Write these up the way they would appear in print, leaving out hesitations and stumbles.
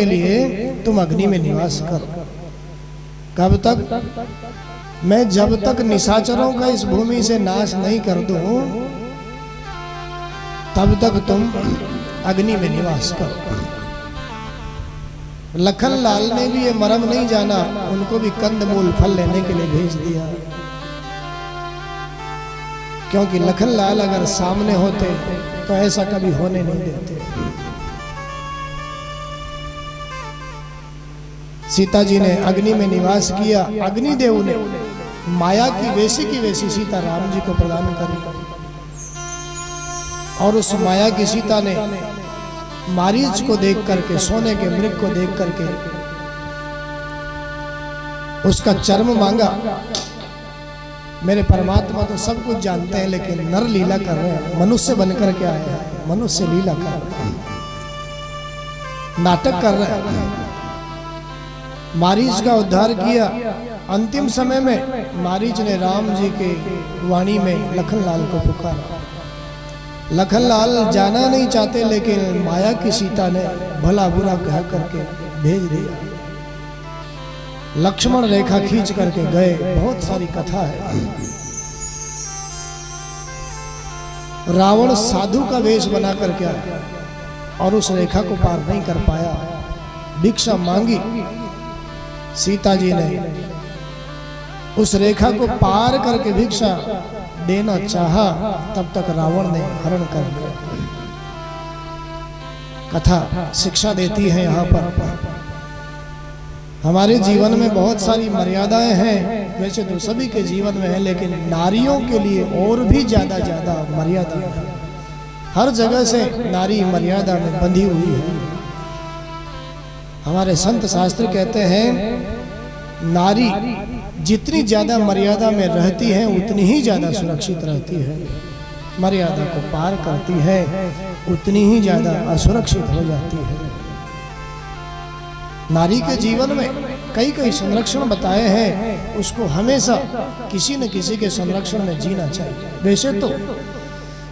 के लिए तुम अग्नि में निवास करो। कब तक? मैं जब तक निशाचरों का इस भूमि से नाश नहीं कर दूं तब तक तुम अग्नि में निवास करो। लखन लाल ने भी ये मर्म नहीं जाना, उनको भी कंदमूल फल लेने के लिए भेज दिया, क्योंकि लखन लाल अगर सामने होते तो ऐसा कभी होने नहीं देते। सीता जी ने अग्नि में निवास किया। अग्निदेव ने माया की वैसी सीता राम जी को प्रदान करी, और उस माया की सीता ने मारीच को देख करके, सोने के मृग को देख करके उसका चर्म मांगा। मेरे परमात्मा तो सब कुछ जानते हैं, लेकिन नर लीला कर रहे हैं, मनुष्य बनकर के आए हैं, मनुष्य लीला कर रहे हैं, नाटक कर रहे हैं। मारीच का उद्धार किया। अंतिम समय में मारीच ने राम जी के वाणी में लखनलाल को पुकारा। लखनलाल जाना नहीं चाहते, लेकिन माया की सीता ने भला बुरा कह करके भेज दिया। लक्ष्मण रेखा खींच करके गए। बहुत सारी कथा है। रावण साधु का वेश बना करके आया और उस रेखा को पार नहीं कर पाया। भिक्षा मांगी। सीता जी ने उस रेखा को पार करके भिक्षा देना चाहा, तब तक रावण ने हरण कर लिया। कथा शिक्षा देती है यहाँ पर। हमारे जीवन में बहुत सारी मर्यादाएं हैं, वैसे तो सभी के जीवन में है, लेकिन नारियों के लिए और भी ज्यादा मर्यादा है। हर जगह से नारी मर्यादा में बंधी हुई है। हमारे संत शास्त्र कहते हैं नारी जितनी ज्यादा मर्यादा में रहती है उतनी ही ज्यादा सुरक्षित रहती है। मर्यादा को पार करती है उतनी ही ज्यादा असुरक्षित हो जाती है। नारी के जीवन में कई संरक्षण बताए हैं, उसको हमेशा किसी न किसी के संरक्षण में जीना चाहिए। वैसे तो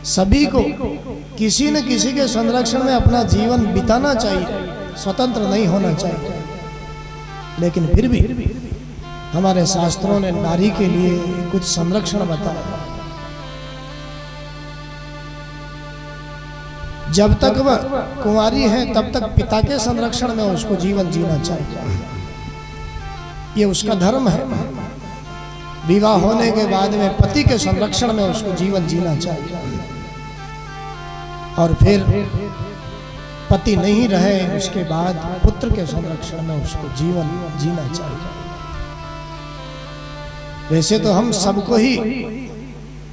सभी को किसी न किसी के संरक्षण में अपना जीवन बिताना चाहिए, स्वतंत्र नहीं होना चाहिए, लेकिन फिर भी हमारे शास्त्रों ने नारी के लिए कुछ संरक्षण बताया। जब तक वह कुंवारी है तब तक पिता के संरक्षण में उसको जीवन जीना चाहिए, ये उसका धर्म है। विवाह होने के बाद में पति के संरक्षण में उसको जीवन जीना चाहिए, और फिर पति नहीं रहे उसके बाद पुत्र के संरक्षण में उसको जीवन जीना चाहिए। वैसे तो हम सबको ही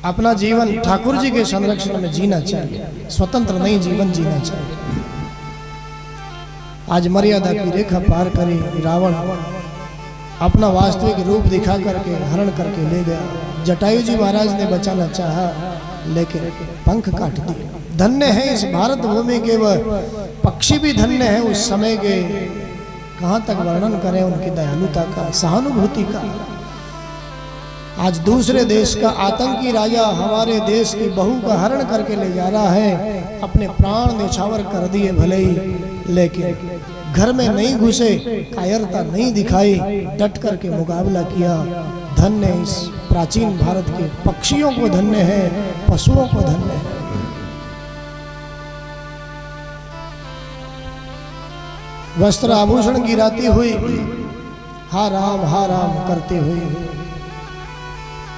अपना जीवन ठाकुर जी के संरक्षण में जीना चाहिए, स्वतंत्र नहीं जीवन जीना चाहिए। आज मर्यादा की रेखा पार करी रावण अपना वास्तविक रूप दिखा करके हरण करके ले गया। जटायु जी महाराज ने बचाना चाहा, लेकिन पंख काट दिए। धन्य है इस भारत भूमि के वह पक्षी भी धन्य है उस समय के। कहाँ तक वर्णन करें उनकी दयालुता का, सहानुभूति का। आज दूसरे देश का आतंकी राजा हमारे देश की बहू का हरण करके ले जा रहा है। अपने प्राण न्यौछावर कर दिए भले ही, लेकिन घर में नहीं घुसे, कायरता नहीं दिखाई, डट करके मुकाबला किया। धन्य इस प्राचीन भारत के पक्षियों को धन्य है, पशुओं को धन्य है। वस्त्र आभूषण गिराती हुई हा राम करते हुए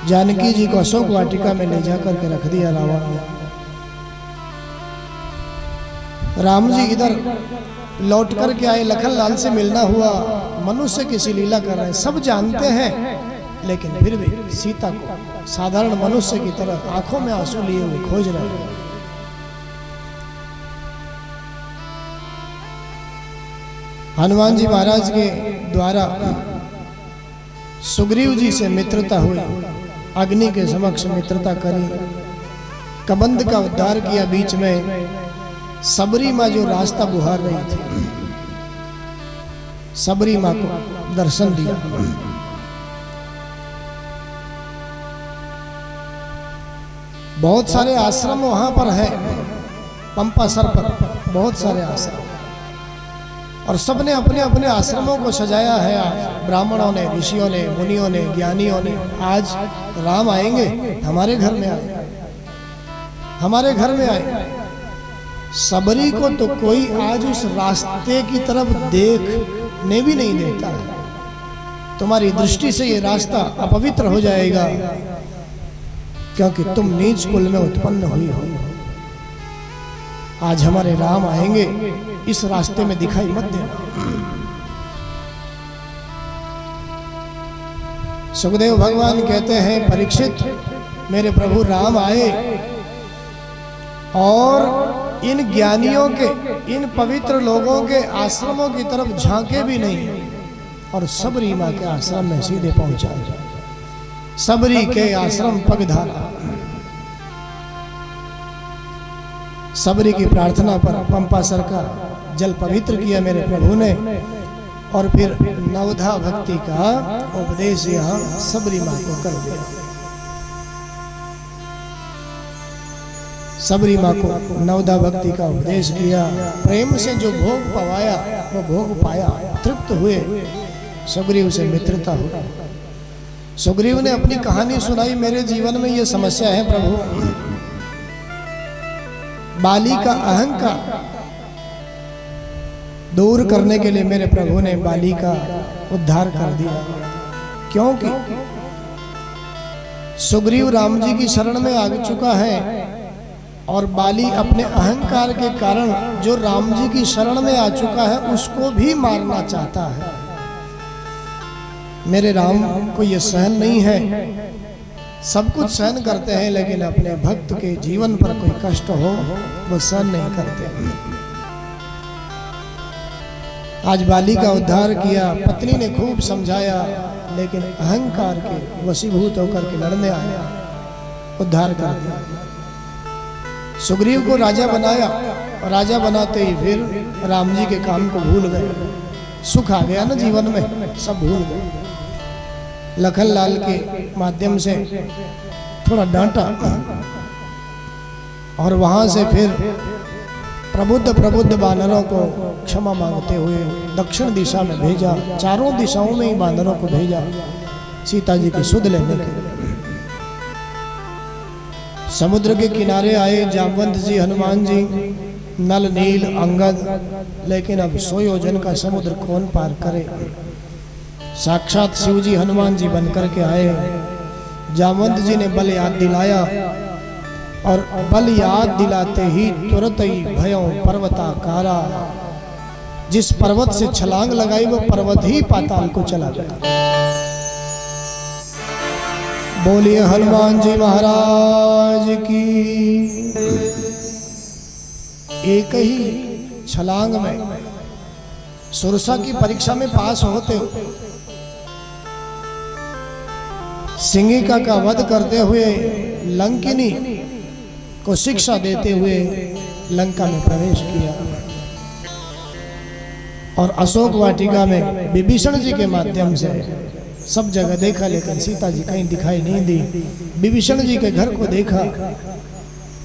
जानकी जी को अशोक वाटिका में ले जाकर के रख दिया रावण ने। राम जी इधर लौट करके आए, लखनलाल से मिलना हुआ। मनुष्य किसी लीला कर रहे हैं, सब जानते हैं, लेकिन फिर भी सीता को साधारण मनुष्य की तरह आंखों में आंसू लिए हुए खोज रहे हैं। हनुमान जी महाराज के द्वारा सुग्रीव जी से मित्रता हुई, अग्नि के समक्ष मित्रता करी, कबंध का उद्धार किया। बीच में सबरी माँ जो रास्ता बुहार रही थी, सबरी माँ को दर्शन दिया। बहुत सारे आश्रम वहां पर हैं, पंपा सर पर बहुत सारे आश्रम, और सबने अपने अपने आश्रमों को सजाया है। आज ब्राह्मणों ने, ऋषियों ने, मुनियों ने, ज्ञानियों ने, आज राम आएंगे हमारे घर में आए, हमारे घर में आए। सबरी को तो कोई आज उस रास्ते की तरफ देखने भी नहीं देता है। तुम्हारी दृष्टि से ये रास्ता अपवित्र हो जाएगा, क्योंकि तुम नीच कुल में उत्पन्न हुई हो। आज हमारे राम आएंगे, इस रास्ते में दिखाई मत देना। सुखदेव भगवान कहते हैं, परीक्षित, मेरे प्रभु राम आए और इन ज्ञानियों के, इन पवित्र लोगों के आश्रमों की तरफ झांके भी नहीं और सबरी माँ के आश्रम में सीधे पहुंचा। सबरी के आश्रम पगधारा। सबरी की प्रार्थना पर पंपासर का जल पवित्र किया मेरे प्रभु ने, और फिर नवधा भक्ति का उपदेश यहाँ सबरी माँ को कर दिया। सबरी माँ को नवधा भक्ति का उपदेश किया, प्रेम से जो भोग पवाया वो भोग पाया, तृप्त हुए। सुग्रीव से मित्रता हुई। सुग्रीव ने अपनी कहानी सुनाई, मेरे जीवन में ये समस्या है प्रभु। बाली का अहंकार दूर करने के लिए मेरे प्रभु ने बाली का उद्धार कर दिया, क्योंकि सुग्रीव राम जी की शरण में आ चुका है और बाली अपने अहंकार के कारण जो राम जी की शरण में आ चुका है उसको भी मारना चाहता है। मेरे राम को ये सहन नहीं है। सब कुछ सहन करते हैं, लेकिन अपने भक्त के जीवन पर कोई कष्ट हो वो सहन नहीं करते। आज बाली का उद्धार किया, पत्नी ने खूब समझाया, लेकिन अहंकार के वशीभूत होकर के लड़ने आया, उद्धार कर दिया। सुग्रीव को राजा बनाया, और राजा बनाते ही फिर राम जी के काम को भूल गए। सुख आ गया ना जीवन में, सब भूल गए। लखन लाल के माध्यम से थोड़ा डांटा, और वहां से फिर प्रबुद्ध बानरों को क्षमा मांगते हुए दक्षिण दिशा में भेजा। चारों दिशाओं में ही बानरों को भेजा सीता जी की सुध लेने के लिए। समुद्र के किनारे आए जामवंत जी, हनुमान जी, नल, नील, अंगद, लेकिन अब 100 योजन का समुद्र कौन पार करे। साक्षात शिव जी हनुमान जी बनकर के आए। जामवंत जी ने बल याद दिलाया, और बल याद दिलाते ही तुरंत ही भयों पर्वताकारा। जिस पर्वत से छलांग लगाई वो पर्वत ही पाताल को चला गया। बोलिए हनुमान जी महाराज की। एक ही छलांग में सुरसा की परीक्षा में पास होते हो, सिंगिका का वध करते हुए लंकिनी को शिक्षा देते हुए लंका में प्रवेश किया, और अशोक वाटिका में विभीषण जी के माध्यम से सब जगह देखा, लेकिन सीता जी कहीं दिखाई नहीं दी। विभीषण जी के घर को देखा।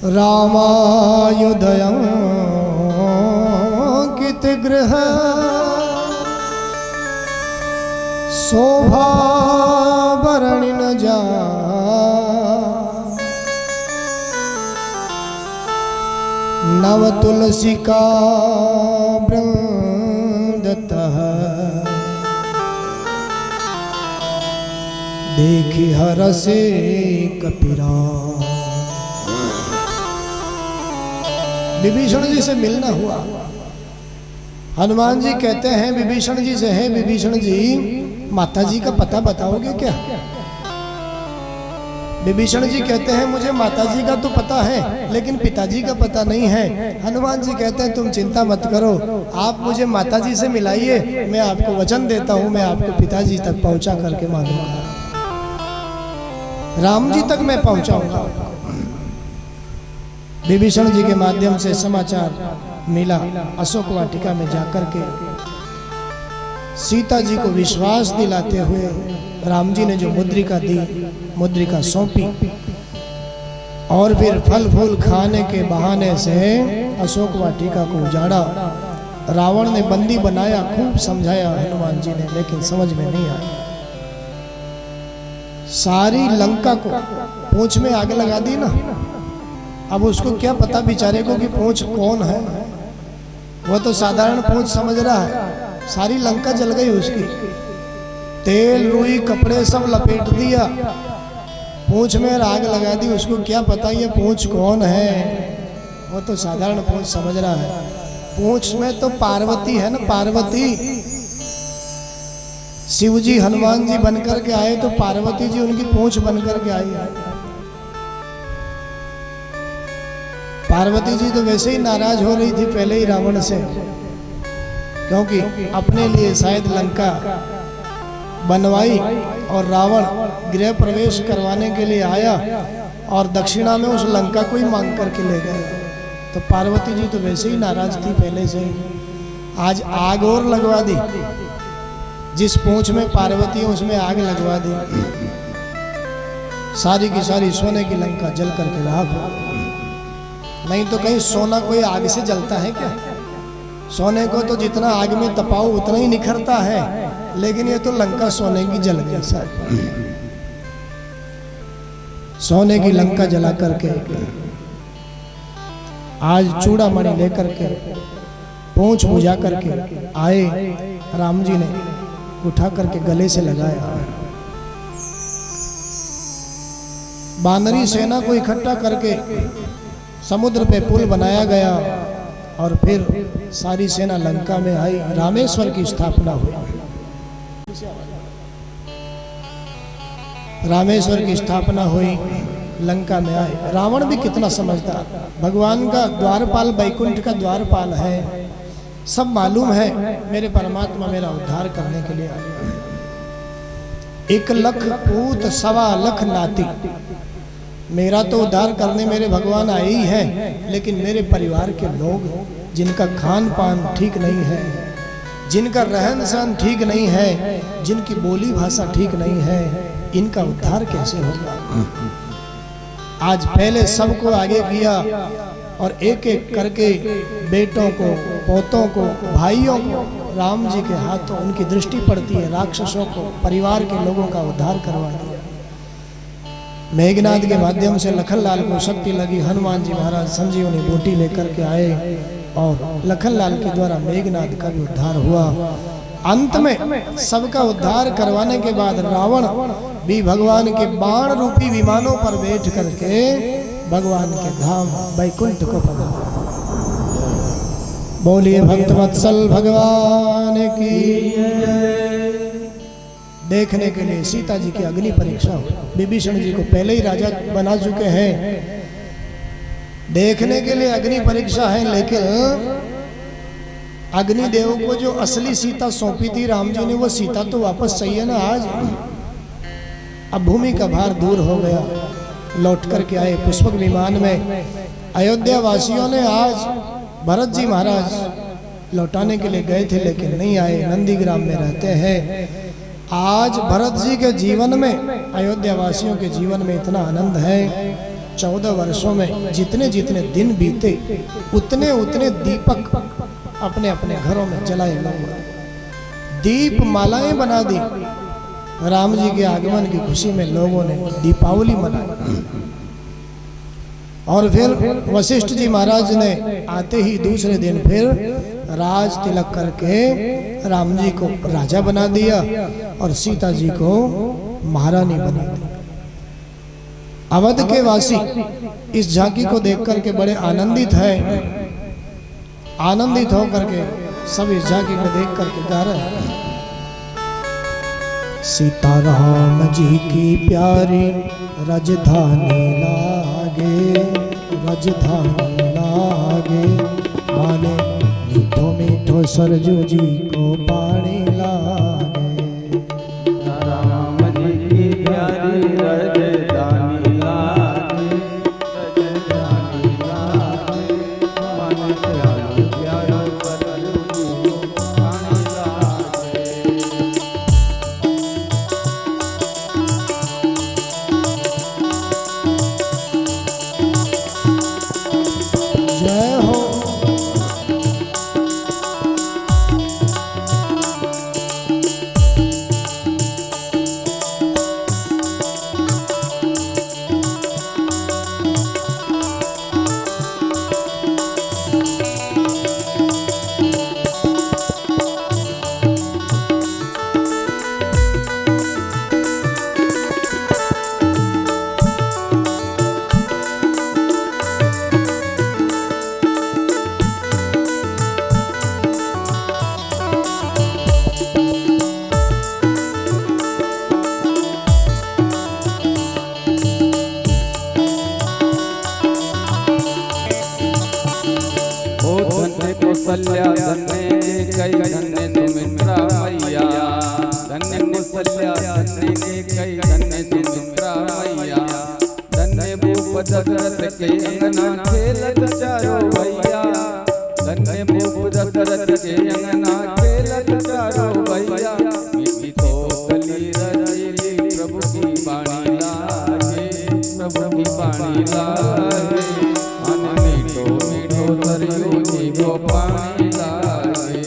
रामायुधयं कित गृह शोभा बरणी न जा, नव तुलसी का वृंदतः, देखी हरसे कपिरा। विभीषण जी से मिलना हुआ। हनुमान जी कहते हैं विभीषण जी से, है विभीषण जी, माता जी का पता बताओगे क्या? विभीषण जी कहते हैं मुझे माता जी का तो पता है, लेकिन पिताजी का पता नहीं है। हनुमान जी कहते हैं तुम चिंता मत करो, आप मुझे माता जी से मिलाइए, मैं आपको वचन देता हूँ, मैं आपको पिताजी तक पहुँचा करके मानूंगा, राम जी तक मैं पहुँचाऊंगा। विभीषण जी के माध्यम से समाचार मिला। अशोक वाटिका में जाकर के सीता जी को विश्वास दिलाते हुए राम जी ने जो मुद्रिका दी, मुद्रिका सौंपी, और फिर फल फूल खाने के बहाने से अशोक वाटिका को उजाड़ा। रावण ने बंदी बनाया, खूब समझाया हनुमान जी ने, लेकिन समझ में नहीं आया। सारी लंका को पूंछ में आग लगा दी ना। अब उसको क्या पता बेचारे को कि पूंछ कौन है, वो तो साधारण पूंछ समझ रहा है। सारी लंका जल गई उसकी, तेल रुई कपड़े सब लपेट दिया, पूंछ में आग लगा दी। उसको क्या पता ये पूंछ कौन है, वो तो साधारण पूंछ समझ रहा है। पूंछ में तो पार्वती है ना, पार्वती। शिव जी हनुमान जी बनकर के आए तो पार्वती जी उनकी पूंछ बनकर के आई है। पार्वती जी तो वैसे ही नाराज हो रही थी पहले ही रावण से, क्योंकि अपने लिए शायद लंका बनवाई और रावण गृह प्रवेश करवाने के लिए आया और दक्षिणा में उस लंका को ही मांग करके ले गए। तो पार्वती जी तो वैसे ही नाराज थी पहले से ही। आज आग और लगवा दी, जिस पूंछ में पार्वती है उसमें आग लगवा दी। सारी की सारी सोने की लंका जल करके राख हो गई। नहीं तो कहीं सोना कोई आग से जलता है क्या? सोने को तो जितना आग में तपाओ उतना ही निखरता है, लेकिन ये तो लंका सोने की जल गई सारी। सोने की लंका जला करके आज चूड़ामणि लेकर के पूंछ बुझा करके आए। राम जी ने उठा करके गले से लगाया। बानरी सेना को इकट्ठा करके समुद्र पे पुल बनाया गया और फिर सारी सेना लंका में आई। रामेश्वर की स्थापना हुई। रामेश्वर की स्थापना हुई, लंका में आए। रावण भी कितना समझदार, भगवान का द्वारपाल, बैकुंठ का द्वारपाल है, सब मालूम है मेरे परमात्मा मेरा उद्धार करने के लिए आए। 1 लाख पूत 1.25 लाख नाती, मेरा तो उद्धार करने मेरे भगवान आए ही हैं, लेकिन मेरे परिवार के लोग जिनका खान पान ठीक नहीं है, जिनका रहन सहन ठीक नहीं है, जिनकी बोली भाषा ठीक नहीं है, इनका उद्धार कैसे होगा? आज पहले सबको आगे किया और एक एक करके बेटों को, पोतों को, भाइयों को राम जी के हाथों उनकी दृष्टि पड़ती है, राक्षसों को, परिवार के लोगों का उद्धार करवा दिया। मेघनाद के माध्यम से लखनलाल को शक्ति लगी। हनुमान जी महाराज संजीवनी बूटी लेकर के आए और लखनलाल के द्वारा मेघनाद का भी उद्धार हुआ। अंत में सबका उद्धार करवाने के बाद रावण भी भगवान के बाण रूपी विमानों पर बैठ करके भगवान के धाम बैकुंठ को पधारा। बोलिए भक्तवत्सल भगवान की। देखने के लिए सीता जी की अग्नि परीक्षा हुई। विभीषण जी को पहले ही राजा बना चुके हैं, देखने के लिए अग्नि परीक्षा है। लेकिन अग्निदेव को जो असली सीता सौंपी थी राम जी ने, वो सीता तो वापस चाहिए ना आज। अब भूमि का भार दूर हो गया, लौट करके आए पुष्पक विमान में। अयोध्या वासियों ने आज भरत जी महाराज लौटाने के लिए गए थे, लेकिन नहीं आए, नंदीग्राम में रहते हैं। आज भरत जी के जीवन में, अयोध्या वासियों के जीवन में इतना आनंद है। 14 वर्षों में जितने जितने दिन बीते, उतने उतने दीपक अपने अपने घरों में जलाए लोगों, दीप मालाएं बना दी। राम जी के आगमन की खुशी में लोगों ने दीपावली मनाई। और फिर वशिष्ठ जी महाराज ने आते ही दूसरे दिन फिर राज तिलक करके राम जी को राजा बना दिया और सीता जी को महारानी बना दी। अवध के वासी इस झांकी को देख करके बड़े आनंदित हैं। आनंदित होकर के सब इस झांकी को देख करके गा रहे हैं। सीताराम जी की प्यारी राजधानी लागे, राजधानी लागे, माने मीठो मीठो सरजू जी को पानी लागे। राम जी की प्यारी राजधानी लागे, राजधानी लागे, माने प्यारो प्यारो सरजू जी को पानी लागे। जय हो। दशरथ के अंगना खेलत चारो भैया, धन्य भूप दशरथ के अंगना खेलत चारो भैया। मीठी तो कली रसीली प्रभु की वाणी लागे, प्रभु की वाणी लागे। मन मीठो मीठो सरयू जी को पानी लागे।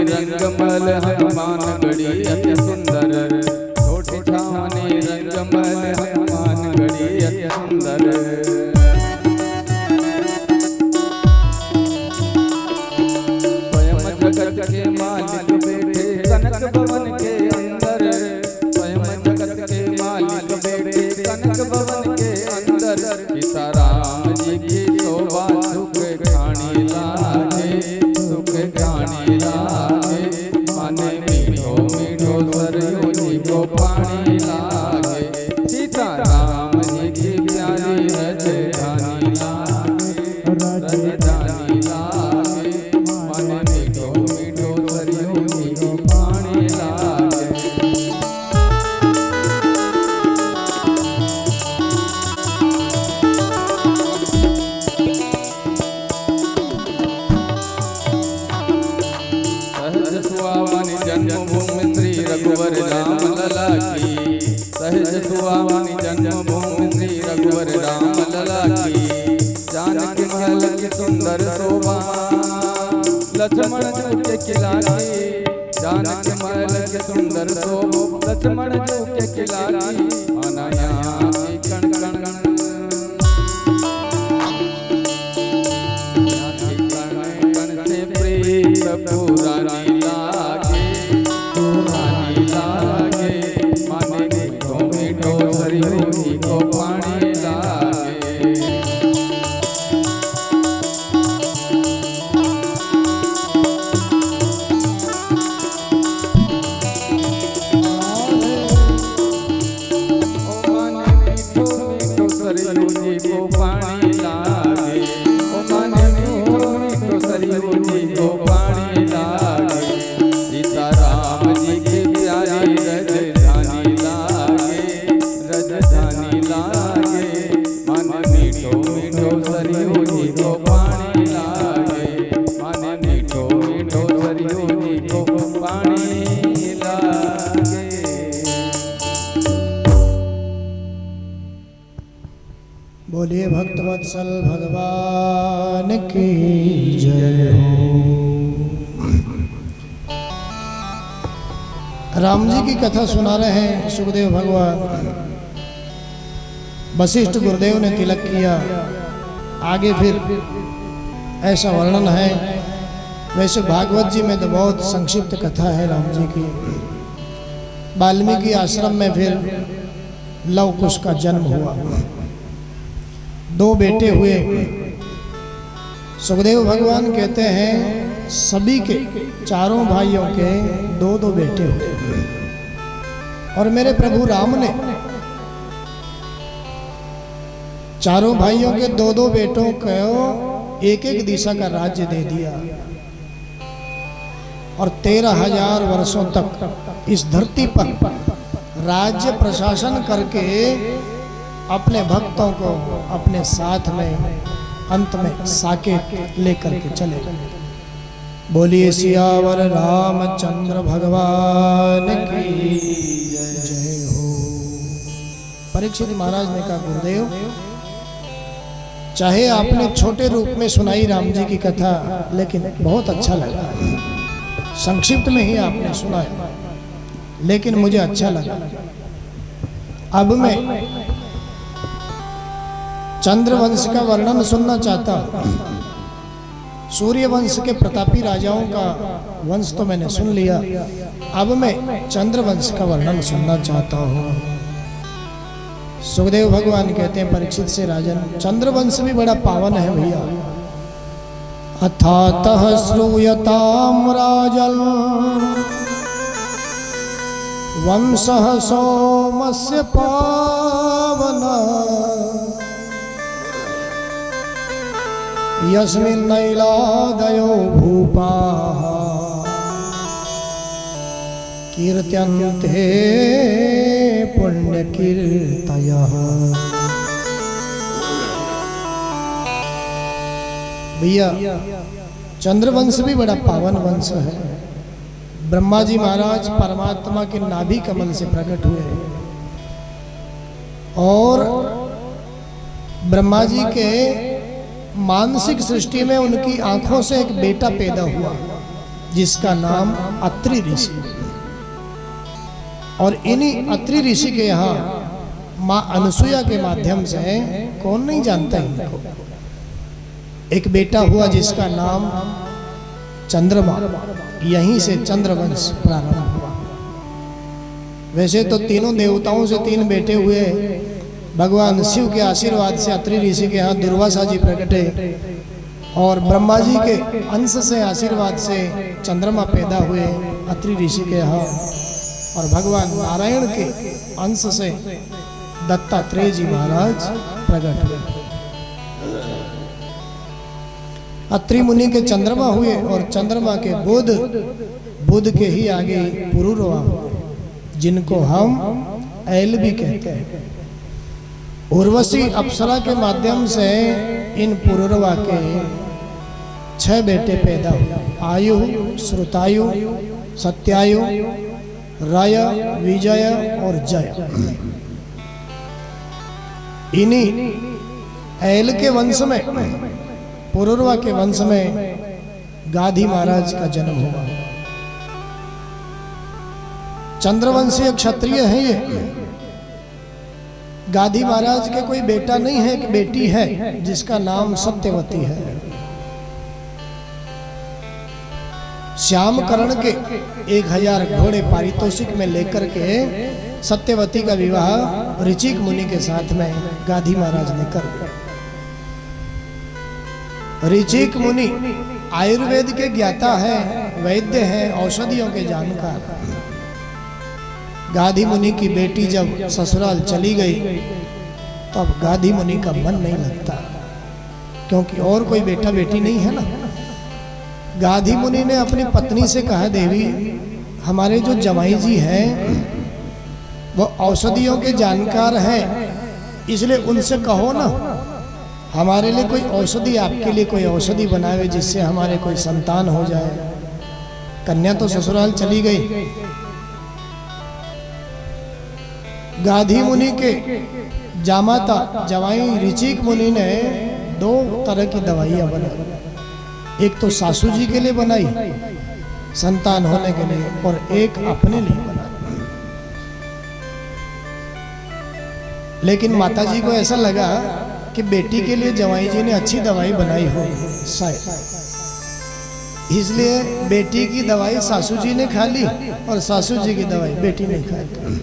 रंगमल हनुमान गढ़ी अति सुंदर, छोटी छावनी रंगमल हनुमान गढ़ी अति सुंदर। स्वयं जगत के मालिक बैठे कनक भवन के अंदर, स्वयं जगत के मालिक बैठे कनक भवन के अंदर। सीताराम जी की शोभा सुख खानी लागे, सुख खानी लागे। सरयू जी को पानी लागे, सीताराम जी की प्यारी राजधानी लागे, राजधानी लागे। मन मीठो मीठो सरयू जी को पानी लागे। सहज सुहावनी जन्मभूमि श्री रघुवर राम लला की, सहज सुहावनी जन्मभूमि श्री रघुवर राम लला की। जानकी महल की सुंदर शोभा लक्ष्मण जी के किला की, जानकी महल की सुंदर शोभा लक्ष्मण जी के किला की। अनया की कण कण कण से प्रीत पुरानी लागे, पुरानी लागे। मन मीठो मीठो सरयू जी को पानी लागे। सरयू जी को पानी लागे, ओ मन मीठो मीठो सरयू जी को पानी लागे। सीताराम जी की प्यारी राजधानी लागे, राजधानी लागे। मन मीठो मीठो सरयू जी को पानी लागे, मन मीठो मीठो सरयू जी को पानी लागे। बोलिए भक्तवत्सल भगवान की जय हो। राम जी की कथा सुना रहे हैं सुखदेव भगवान। वशिष्ठ गुरुदेव ने तिलक किया, आगे फिर ऐसा वर्णन है। वैसे भागवत जी में तो बहुत संक्षिप्त कथा है राम जी की। वाल्मीकि आश्रम में फिर लव कुश का जन्म हुआ, 2 बेटे हुए। सुखदेव भगवान कहते हैं सभी के, चारों भाइयों के 2-2 बेटे हुए। और मेरे प्रभु राम ने चारों भाइयों के 2-2 बेटों को एक-एक दिशा का राज्य दे दिया। और 13,000 वर्षों तक इस धरती पर राज्य प्रशासन करके अपने भक्तों को अपने साथ में अंत में साकेत लेकर के चले गए। बोलिए सियावर रामचंद्र भगवान की जय हो। परीक्षित महाराज ने कहा गुरुदेव, चाहे आपने छोटे रूप में सुनाई राम जी की कथा, लेकिन बहुत अच्छा लगा। संक्षिप्त में ही आपने सुनाया, लेकिन मुझे अच्छा लगा। अब मैं चंद्रवंश का वर्णन सुनना चाहता हूं। सूर्य वंश के प्रतापी राजाओं का वंश तो मैंने सुन लिया, अब मैं चंद्र वंश का वर्णन सुनना चाहता हूँ। सुखदेव भगवान कहते हैं परीक्षित से, राजन चंद्र वंश भी बड़ा पावन है भैया। अथातः श्रूयताम राजन वंशः सोमस्य पावना यस्मिन्नैलादयो भूपाः कीर्त्यन्ते पुण्यकीर्तयः। भैया चंद्रवंश भी बड़ा पावन वंश है। ब्रह्मा जी महाराज परमात्मा के नाभि कमल से प्रकट हुए और ब्रह्मा जी के मानसिक सृष्टि में उनकी आंखों से एक बेटा पैदा हुआ जिसका नाम अत्रि ऋषि। और इन्हीं अत्रि ऋषि के यहाँ माँ अनसुया के माध्यम से, कौन नहीं जानता इनको, एक बेटा हुआ जिसका नाम चंद्रमा। यहीं से चंद्रवंश प्रारंभ हुआ। वैसे तो तीनों देवताओं से 3 बेटे हुए। भगवान शिव के आशीर्वाद से अत्रि ऋषि के यहाँ दुर्वासा जी प्रकटे और ब्रह्मा जी के अंश से आशीर्वाद से चंद्रमा पैदा हुए अत्रि ऋषि के यहाँ, और भगवान नारायण के अंश से दत्तात्रेय जी महाराज प्रकट हुए। अत्रि मुनि के चंद्रमा हुए और चंद्रमा के बुध, बुध के ही आगे पुरुरवा हुए जिनको हम ऐल भी कहते हैं। उर्वशी अप्सरा के माध्यम से इन पुरुरवा के 6 बेटे पैदा हुए। आयु, श्रुतायु, सत्यायु, राय, विजय और जय। इन्हीं ऐल के वंश में, पुरुरवा के वंश में गाधी महाराज का जन्म हुआ। चंद्रवंशीय क्षत्रिय है ये। गाधी महाराज के कोई बेटा नहीं है, एक बेटी है जिसका नाम सत्यवती है। श्याम कर्ण के 1000 घोड़े पारितोषिक में लेकर के सत्यवती का विवाह ऋचिक मुनि के साथ में गाधी महाराज ने कर दिया। ऋचिक मुनि आयुर्वेद के ज्ञाता है, वैद्य है, औषधियों के जानकार। गाधी मुनि की बेटी जब ससुराल चली गई तो अब गाधी मुनि का मन नहीं लगता, क्योंकि और कोई बेटा बेटी नहीं है ना। गाधी मुनि ने अपनी पत्नी से कहा, देवी हमारे जो जमाई जी हैं वो औषधियों के जानकार हैं, इसलिए उनसे कहो ना हमारे लिए कोई औषधि, आपके लिए कोई औषधि बनावे जिससे हमारे कोई संतान हो जाए। कन्या तो ससुराल चली गई। गाधी मुनि के जामाता जवाई ऋचिक मुनि ने 2 तरह की दवाइयां बनाई। एक तो सासू जी के लिए बनाई संतान होने के लिए, और एक अपने लिए बनाई। लेकिन माता जी को ऐसा लगा कि बेटी के लिए जवाई जी ने अच्छी दवाई बनाई हो शायद, इसलिए बेटी की दवाई सासू जी ने खा ली और सासू जी की दवाई बेटी ने खा ली।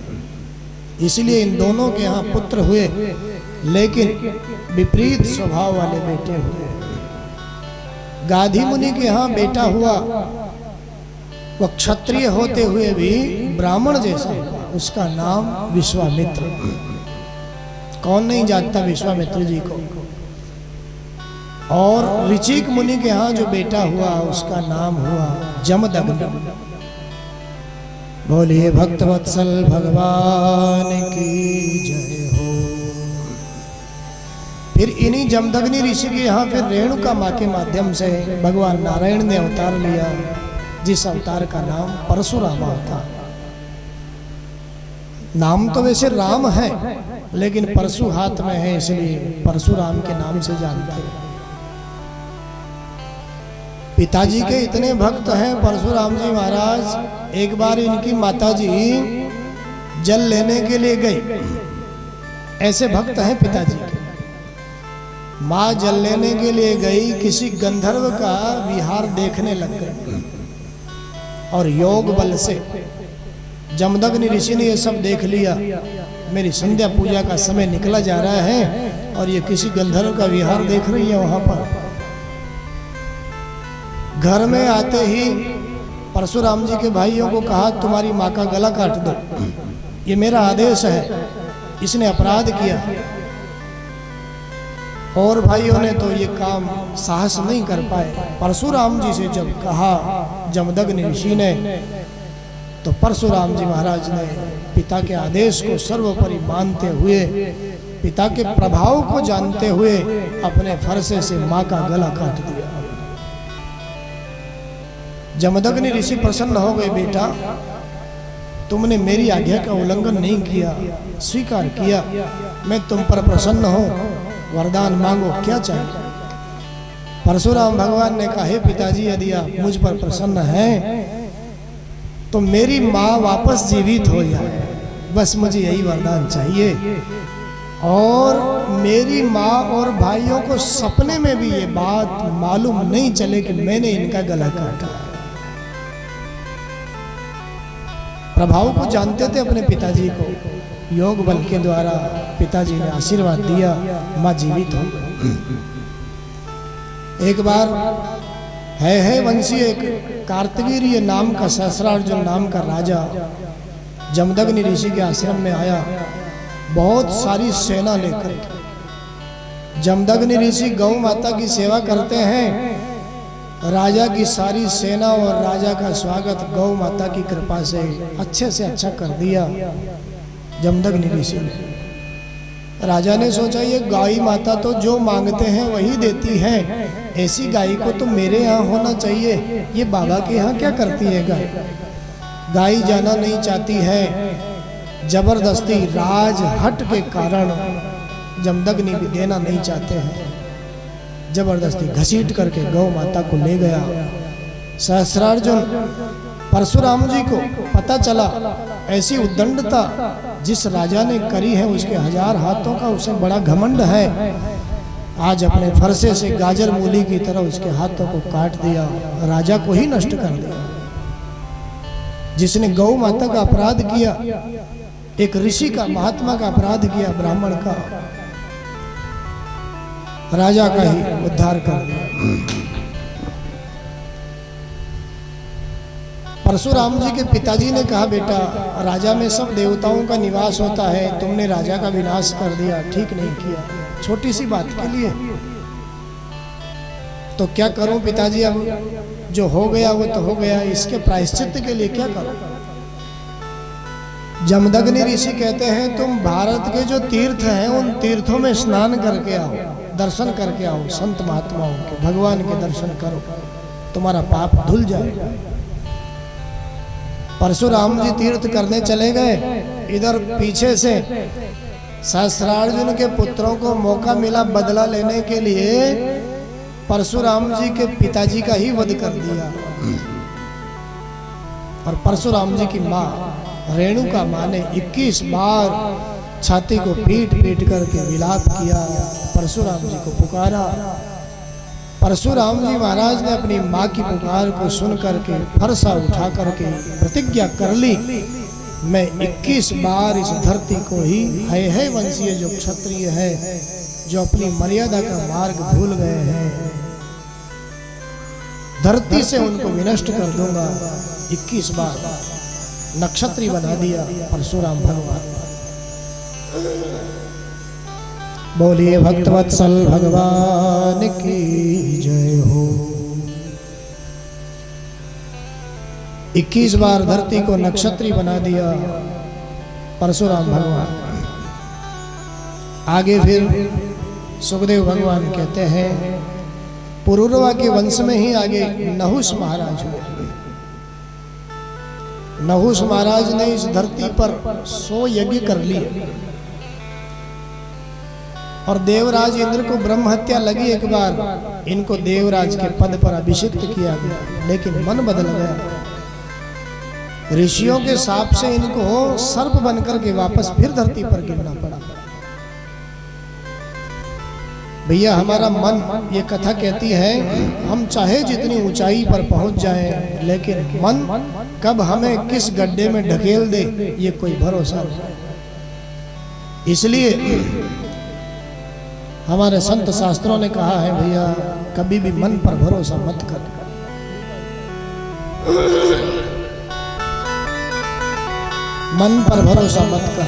इसलिए इन दोनों के यहाँ पुत्र हुए, लेकिन विपरीत स्वभाव वाले बेटे हुए। गाधी मुनि के यहाँ बेटा हुआ, वह क्षत्रिय होते हुए भी ब्राह्मण जैसा हुआ। उसका नाम विश्वामित्र। कौन नहीं जानता विश्वामित्र जी को। और ऋचिक मुनि के यहाँ जो बेटा हुआ उसका नाम हुआ जमदग्नि। बोलिए भक्तवत्सल भगवान की जय हो। फिर इन्हीं जमदग्नि ऋषि के यहाँ फिर रेणुका माँ के माध्यम से भगवान नारायण ने अवतार लिया, जिस अवतार का नाम परशुरामा था। नाम तो वैसे राम है, लेकिन परशु हाथ में है, इसलिए परशुराम के नाम से जानते हैं। पिताजी के इतने भक्त हैं परशुराम जी महाराज। एक बार इनकी माताजी जल लेने के लिए गई। ऐसे भक्त हैं पिताजी के। माँ जल लेने के लिए गई, किसी गंधर्व का विहार देखने लग गई और योग बल से जमदग्नि ऋषि ने ये सब देख लिया, मेरी संध्या पूजा का समय निकला जा रहा है और ये किसी गंधर्व का विहार देख रही है। वहां पर घर में आते ही परशुराम जी के भाइयों को कहा, तुम्हारी माँ का गला काट दो, ये मेरा आदेश है, इसने अपराध किया। और भाइयों ने तो ये काम साहस नहीं कर पाए। परशुराम जी से जब कहा जमदग्नि ऋषि ने, तो परशुराम जी महाराज ने पिता के आदेश को सर्वोपरि मानते हुए, पिता के प्रभाव को जानते हुए अपने फरसे से माँ का गला काट दिया। जमदग्नि ऋषि प्रसन्न हो गए, बेटा तुमने मेरी आज्ञा का उल्लंघन नहीं किया, स्वीकार किया, मैं तुम पर प्रसन्न हूं, वरदान मांगो, क्या चाहिए। परशुराम भगवान ने कहा, हे पिताजी यदि आप मुझ पर प्रसन्न हैं तो मेरी माँ वापस जीवित हो जाए, बस मुझे यही वरदान चाहिए। और मेरी माँ और भाइयों को सपने में भी ये बात मालूम नहीं चले कि मैंने इनका गला काटा। प्रभाव को जानते थे अपने पिताजी को, योग बल के द्वारा पिताजी ने आशीर्वाद दिया, माँ जीवित हो गई। एक बार है वंशी एक कार्तवीर्य नाम का, सहस्रार्जुन नाम का राजा जमदग्नि ऋषि के आश्रम में आया, बहुत सारी सेना लेकर। जमदग्नि ऋषि गौ माता की सेवा करते हैं, राजा की सारी सेना और राजा का स्वागत गौ माता की कृपा से अच्छे से अच्छा कर दिया जमदग्नि ऋषि ने। राजा ने सोचा, ये गाय माता तो जो मांगते हैं वही देती हैं, ऐसी गाय को तो मेरे यहाँ होना चाहिए, ये बाबा के यहाँ क्या करती है गाय। गाय जाना नहीं चाहती है, जबरदस्ती राज हट के कारण जमदग्नि भी देना नहीं चाहते हैं, जबरदस्ती घसीट करके गौ माता को ले गया। सहस्रार्जुन परशुराम जी को पता चला, ऐसी उद्दंडता जिस राजा ने करी है उसके 1000 हाथों का उसे बड़ा घमंड है। आज अपने फरसे से गाजर मूली की तरह उसके हाथों को काट दिया, राजा को ही नष्ट कर दिया। जिसने गौ माता का अपराध किया, एक ऋषि का, महात्मा का अपराध किया, ब्राह्मण का, राजा का ही उद्धार कर दिया। परशुराम जी के पिताजी ने कहा, बेटा राजा में सब देवताओं का निवास होता है, तुमने राजा का विनाश कर दिया, ठीक नहीं किया, छोटी सी बात के लिए। तो क्या करूं पिताजी, अब जो हो गया वो तो हो गया, इसके प्रायश्चित के लिए क्या करूं। जमदग्नि ऋषि कहते हैं, तुम भारत के जो तीर्थ हैं उन तीर्थों में स्नान करके आओ, दर्शन करके आओ, संत महात्माओं के, भगवान के दर्शन करो, तुम्हारा पाप धुल जाएगा। परशुराम जी तीर्थ करने चले गए, इधर पीछे से सहस्रार्जुन के पुत्रों को मौका मिला बदला लेने के लिए, परशुराम जी के पिताजी का ही वध कर दिया। और परशुराम जी की माँ रेणुका माँ ने 21 बार छाती को पीट पीट करके विलाप किया, परशुराम जी को पुकारा। परशुराम जी महाराज ने अपनी माँ की पुकार को सुन करके फरसा उठा करके प्रतिज्ञा कर ली, मैं 21 बार इस धरती को ही, है वंशीय जो क्षत्रिय है, जो अपनी मर्यादा का मार्ग भूल गए हैं, धरती से उनको विनष्ट कर दूंगा। 21 बार नक्षत्री बना दिया परशुराम भगवान। बोलिए भक्तवत्सल भगवान की जय हो। 21 बार धरती को नक्षत्री बना दिया परशुराम भगवान। आगे फिर सुखदेव भगवान कहते हैं, पुरुरवा के वंश में ही आगे नहुष महाराज हुए। नहुष महाराज ने इस धरती पर 100 यज्ञ कर लिए और देवराज इंद्र को ब्रह्म हत्या लगी। एक बार इनको देवराज के पद पर अभिषिक्त किया गया, लेकिन मन बदल गया। ऋषियों के शाप से इनको सर्प बनकर के वापस फिर धरती पर गिरना पड़ा। भैया हमारा मन, ये कथा कहती है, हम चाहे जितनी ऊंचाई पर पहुंच जाएं, लेकिन मन कब हमें किस गड्ढे में ढकेल दे ये कोई भरोसा नहीं। इसलिए हमारे संत शास्त्रों ने कहा है भैया, कभी भी मन पर भरोसा मत कर। मन पर भरोसा मत कर।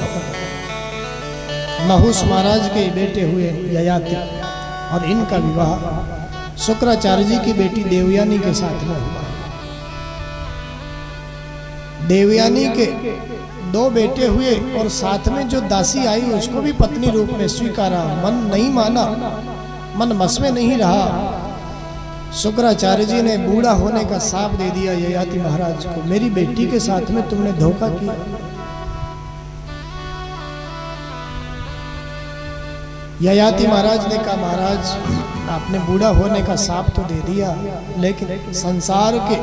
नहुस महाराज के बेटे हुए ययाति, और इनका विवाह शुक्राचार्य जी की बेटी देवयानी के साथ में हुआ। देवयानी के 2 बेटे हुए और साथ में जो दासी आई उसको भी पत्नी रूप में स्वीकारा। मन नहीं माना, मन बस में नहीं रहा। शुक्राचार्य जी ने बूढ़ा होने का शाप दे दिया ययाति महाराज को, मेरी बेटी के साथ में तुमने धोखा किया। ययाति महाराज ने कहा, महाराज आपने बूढ़ा होने का शाप तो दे दिया, लेकिन संसार के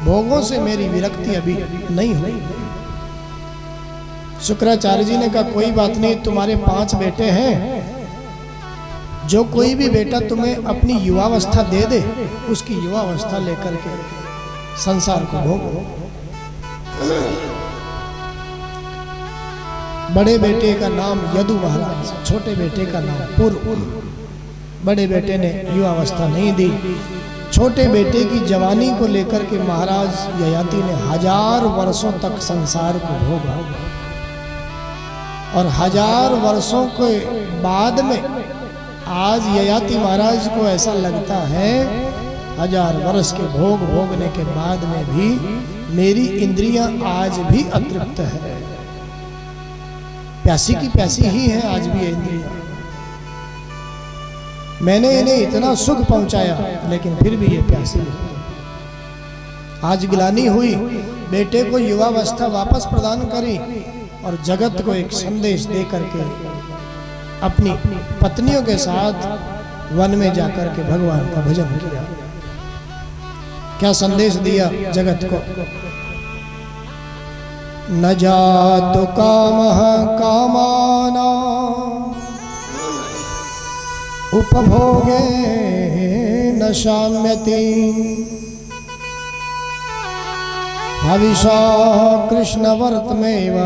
भोगों से मेरी विरक्ति अभी नहीं हुई। शुक्राचार्य जी ने कहा, कोई बात नहीं, तुम्हारे 5 बेटे हैं, जो कोई भी बेटा तुम्हें अपनी युवावस्था दे दे, उसकी युवावस्था लेकर के संसार को भोगो। बड़े बेटे का नाम यदु महाराज, छोटे बेटे का नाम पूर्व। बड़े बेटे ने युवावस्था नहीं दी, छोटे बेटे की जवानी को लेकर के महाराज ययाति ने 1000 वर्षों तक संसार को भोगा। और 1000 वर्षों के बाद में आज ययाति महाराज को ऐसा लगता है, 1000 वर्ष के भोग भोगने के बाद में भी मेरी इंद्रियां आज भी अतृप्त है। प्यासी की प्यासी ही है आज भी ये इंद्रियां। मैंने इन्हें इतना सुख पहुंचाया, लेकिन फिर भी ये प्यासी है। आज गिलानी हुई, बेटे को युवावस्था वापस प्रदान करी और जगत को एक संदेश दे करके अपनी पत्नियों के साथ वन में जाकर के भगवान का भजन किया। क्या संदेश दिया जगत को? न जातु कामः कामाना उपभोगे न शाम्यति हविषा कृष्णवर्तमेव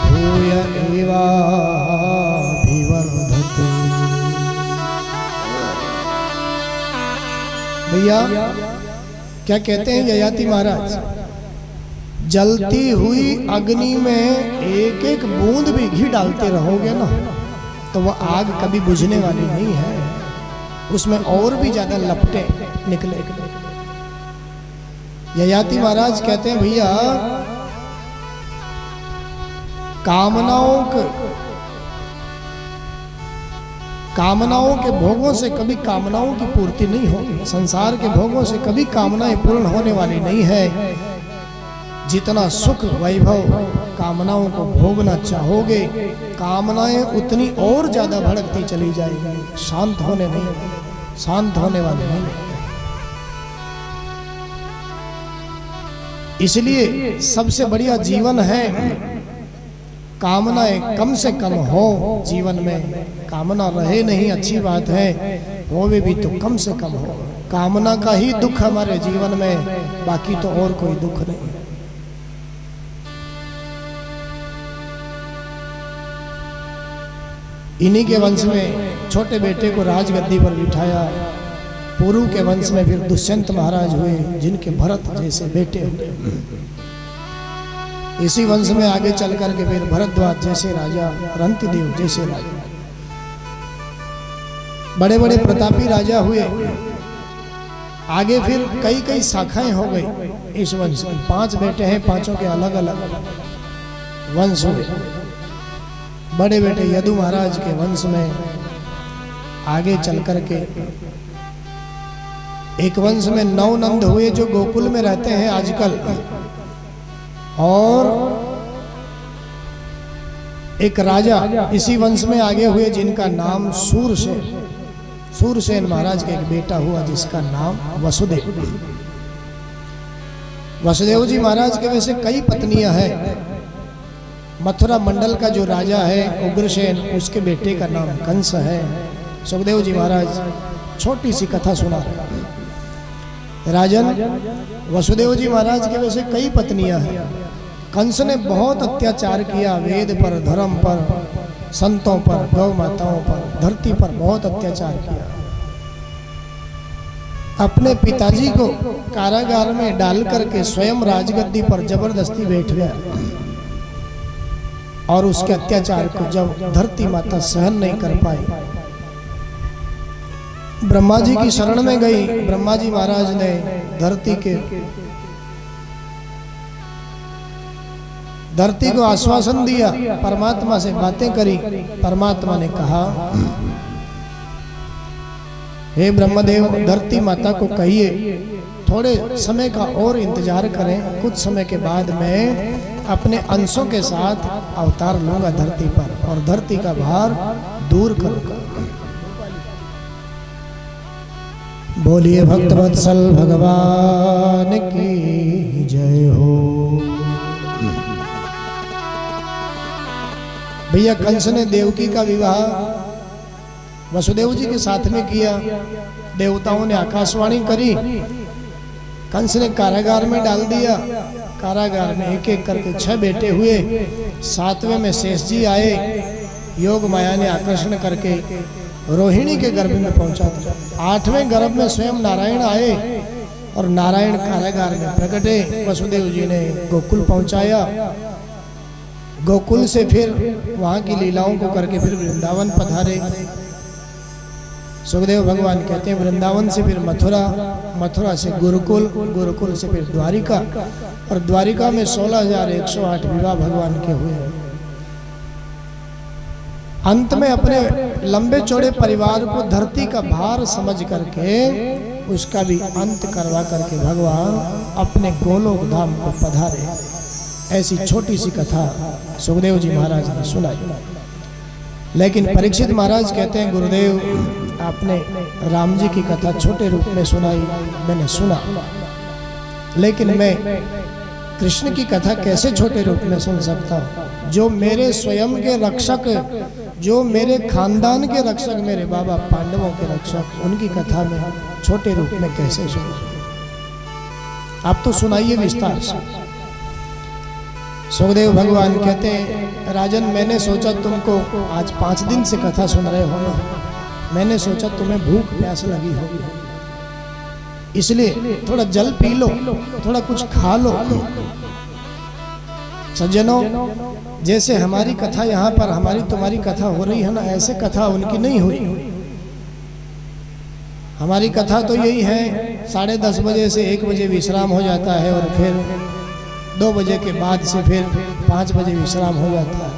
भूय एवाभिवर्धते। भैया क्या कहते हैं ययाति महाराज, जलती हुई अग्नि में एक एक बूंद भी घी डालते रहोगे ना, तो वह आग कभी बुझने वाली नहीं है, उसमें और भी ज्यादा लपटें निकले। ययाति महाराज कहते हैं, भैया कामनाओं के भोगों से कभी कामनाओं की पूर्ति नहीं होगी। संसार के भोगों से कभी कामनाएं पूर्ण होने वाली नहीं है। जितना सुख वैभव कामनाओं को भोगना चाहोगे, कामनाएं उतनी और ज्यादा भड़कती चली जाएगी, शांत होने वाले नहीं। इसलिए सबसे बढ़िया जीवन है कामनाएं कम से कम हो जीवन में। कामना रहे नहीं अच्छी बात है, होवे भी तो कम से कम हो। कामना का ही दुख हमारे जीवन में, बाकी तो और कोई दुख नहीं। इन्हीं के वंश में छोटे बेटे को राजगद्दी पर बिठाया। पुरु के वंश में फिर दुष्यंत महाराज हुए, जिनके भरत जैसे बेटे हुए। इसी वंश में आगे चल करके फिर भरद्वाज जैसे राजा, रंतिदेव जैसे राजा, बड़े बड़े प्रतापी राजा हुए। आगे फिर कई कई शाखाएं हो गई इस वंश की। 5 बेटे हैं, 5 के अलग अलग वंश हुए। बड़े बेटे यदु महाराज के वंश में आगे चल करके एक वंश में 9 नंद हुए, जो गोकुल में रहते हैं आजकल। और एक राजा इसी वंश में आगे हुए, जिनका नाम सूरसेन। सूरसेन महाराज का एक बेटा हुआ, जिसका नाम वसुदेव। वसुदेव जी महाराज के वैसे कई पत्नियां हैं, मथुरा मंडल का जो राजा है उग्रसेन, उसके बेटे का नाम कंस है। सुखदेव जी महाराज छोटी सी कथा सुना रहे हैं। राजन, वसुदेव जी महाराज के वैसे कई पत्नियां हैं। कंस ने बहुत अत्याचार किया, वेद पर, धर्म पर, संतों पर, गौ माताओं पर, धरती पर बहुत अत्याचार किया। अपने पिताजी को कारागार में डाल करके स्वयं राजगद्दी पर जबरदस्ती बैठ गया और उसके अत्याचार को जब धरती माता सहन नहीं कर पाई, ब्रह्मा जी की शरण में गई। ब्रह्मा जी महाराज ने धरती को आश्वासन दिया, परमात्मा से बातें करी। परमात्मा ने कहा, हे ब्रह्मदेव, धरती माता को कहिए थोड़े समय का और इंतजार करें, कुछ समय के बाद मैं अपने अंशों के साथ अवतार लूंगा धरती पर और धरती का भार दूर करूंगा। बोलिए भक्तवत्सल भगवान की जय हो। भैया, कंस ने देवकी का विवाह वसुदेव जी के साथ में किया। देवताओं ने आकाशवाणी करी, कंस ने कारागार में डाल दिया। कारागार में एक एक करके 6 बेटे हुए। 7वें में शेष जी आए। योग माया ने आकर्षण करके रोहिणी के गर्भ में पहुंचा दिया। 8वें गर्भ में स्वयं नारायण आए और नारायण कारागार में प्रकटे। वसुदेव जी ने गोकुल पहुंचाया। गोकुल से फिर वहां की लीलाओं को करके फिर वृंदावन पधारे। सुखदेव भगवान कहते हैं वृंदावन से फिर मथुरा, मथुरा से गुरुकुल, गुरुकुल से फिर द्वारिका और द्वारिका में 16,108 विवाह भगवान के हुए। अंत में अपने लंबे चौड़े परिवार को धरती का भार समझ करके उसका भी अंत करवा करके भगवान अपने गोलोक धाम को पधारे। ऐसी छोटी सी कथा सुखदेव जी महाराज ने सुनाई। लेकिन परीक्षित महाराज कहते हैं, गुरुदेव, आपने राम जी की कथा छोटे रूप में सुनाई, मैंने सुना, लेकिन मैं कृष्ण की कथा कैसे छोटे रूप में सुन सकता हूँ? जो मेरे स्वयं के रक्षक, जो मेरे खानदान के रक्षक, मेरे बाबा पांडवों के रक्षक, उनकी कथा में छोटे रूप में कैसे सुन? आप तो सुनाइए विस्तार से। सुखदेव भगवान कहते हैं, राजन, मैंने सोचा तुमको आज 5 दिन से कथा सुन रहे हो ना, मैंने सोचा तुम्हें भूख प्यास लगी होगी, इसलिए थोड़ा जल पी लो, थोड़ा कुछ खा लो। सज्जनों, जैसे हमारी कथा यहाँ पर हमारी तुम्हारी कथा हो रही है ना, ऐसे कथा उनकी नहीं हुई। हमारी कथा तो यही है, 10:30 बजे से 1 बजे विश्राम हो जाता है और फिर 2 बजे के बाद से फिर 5 बजे विश्राम हो जाता है।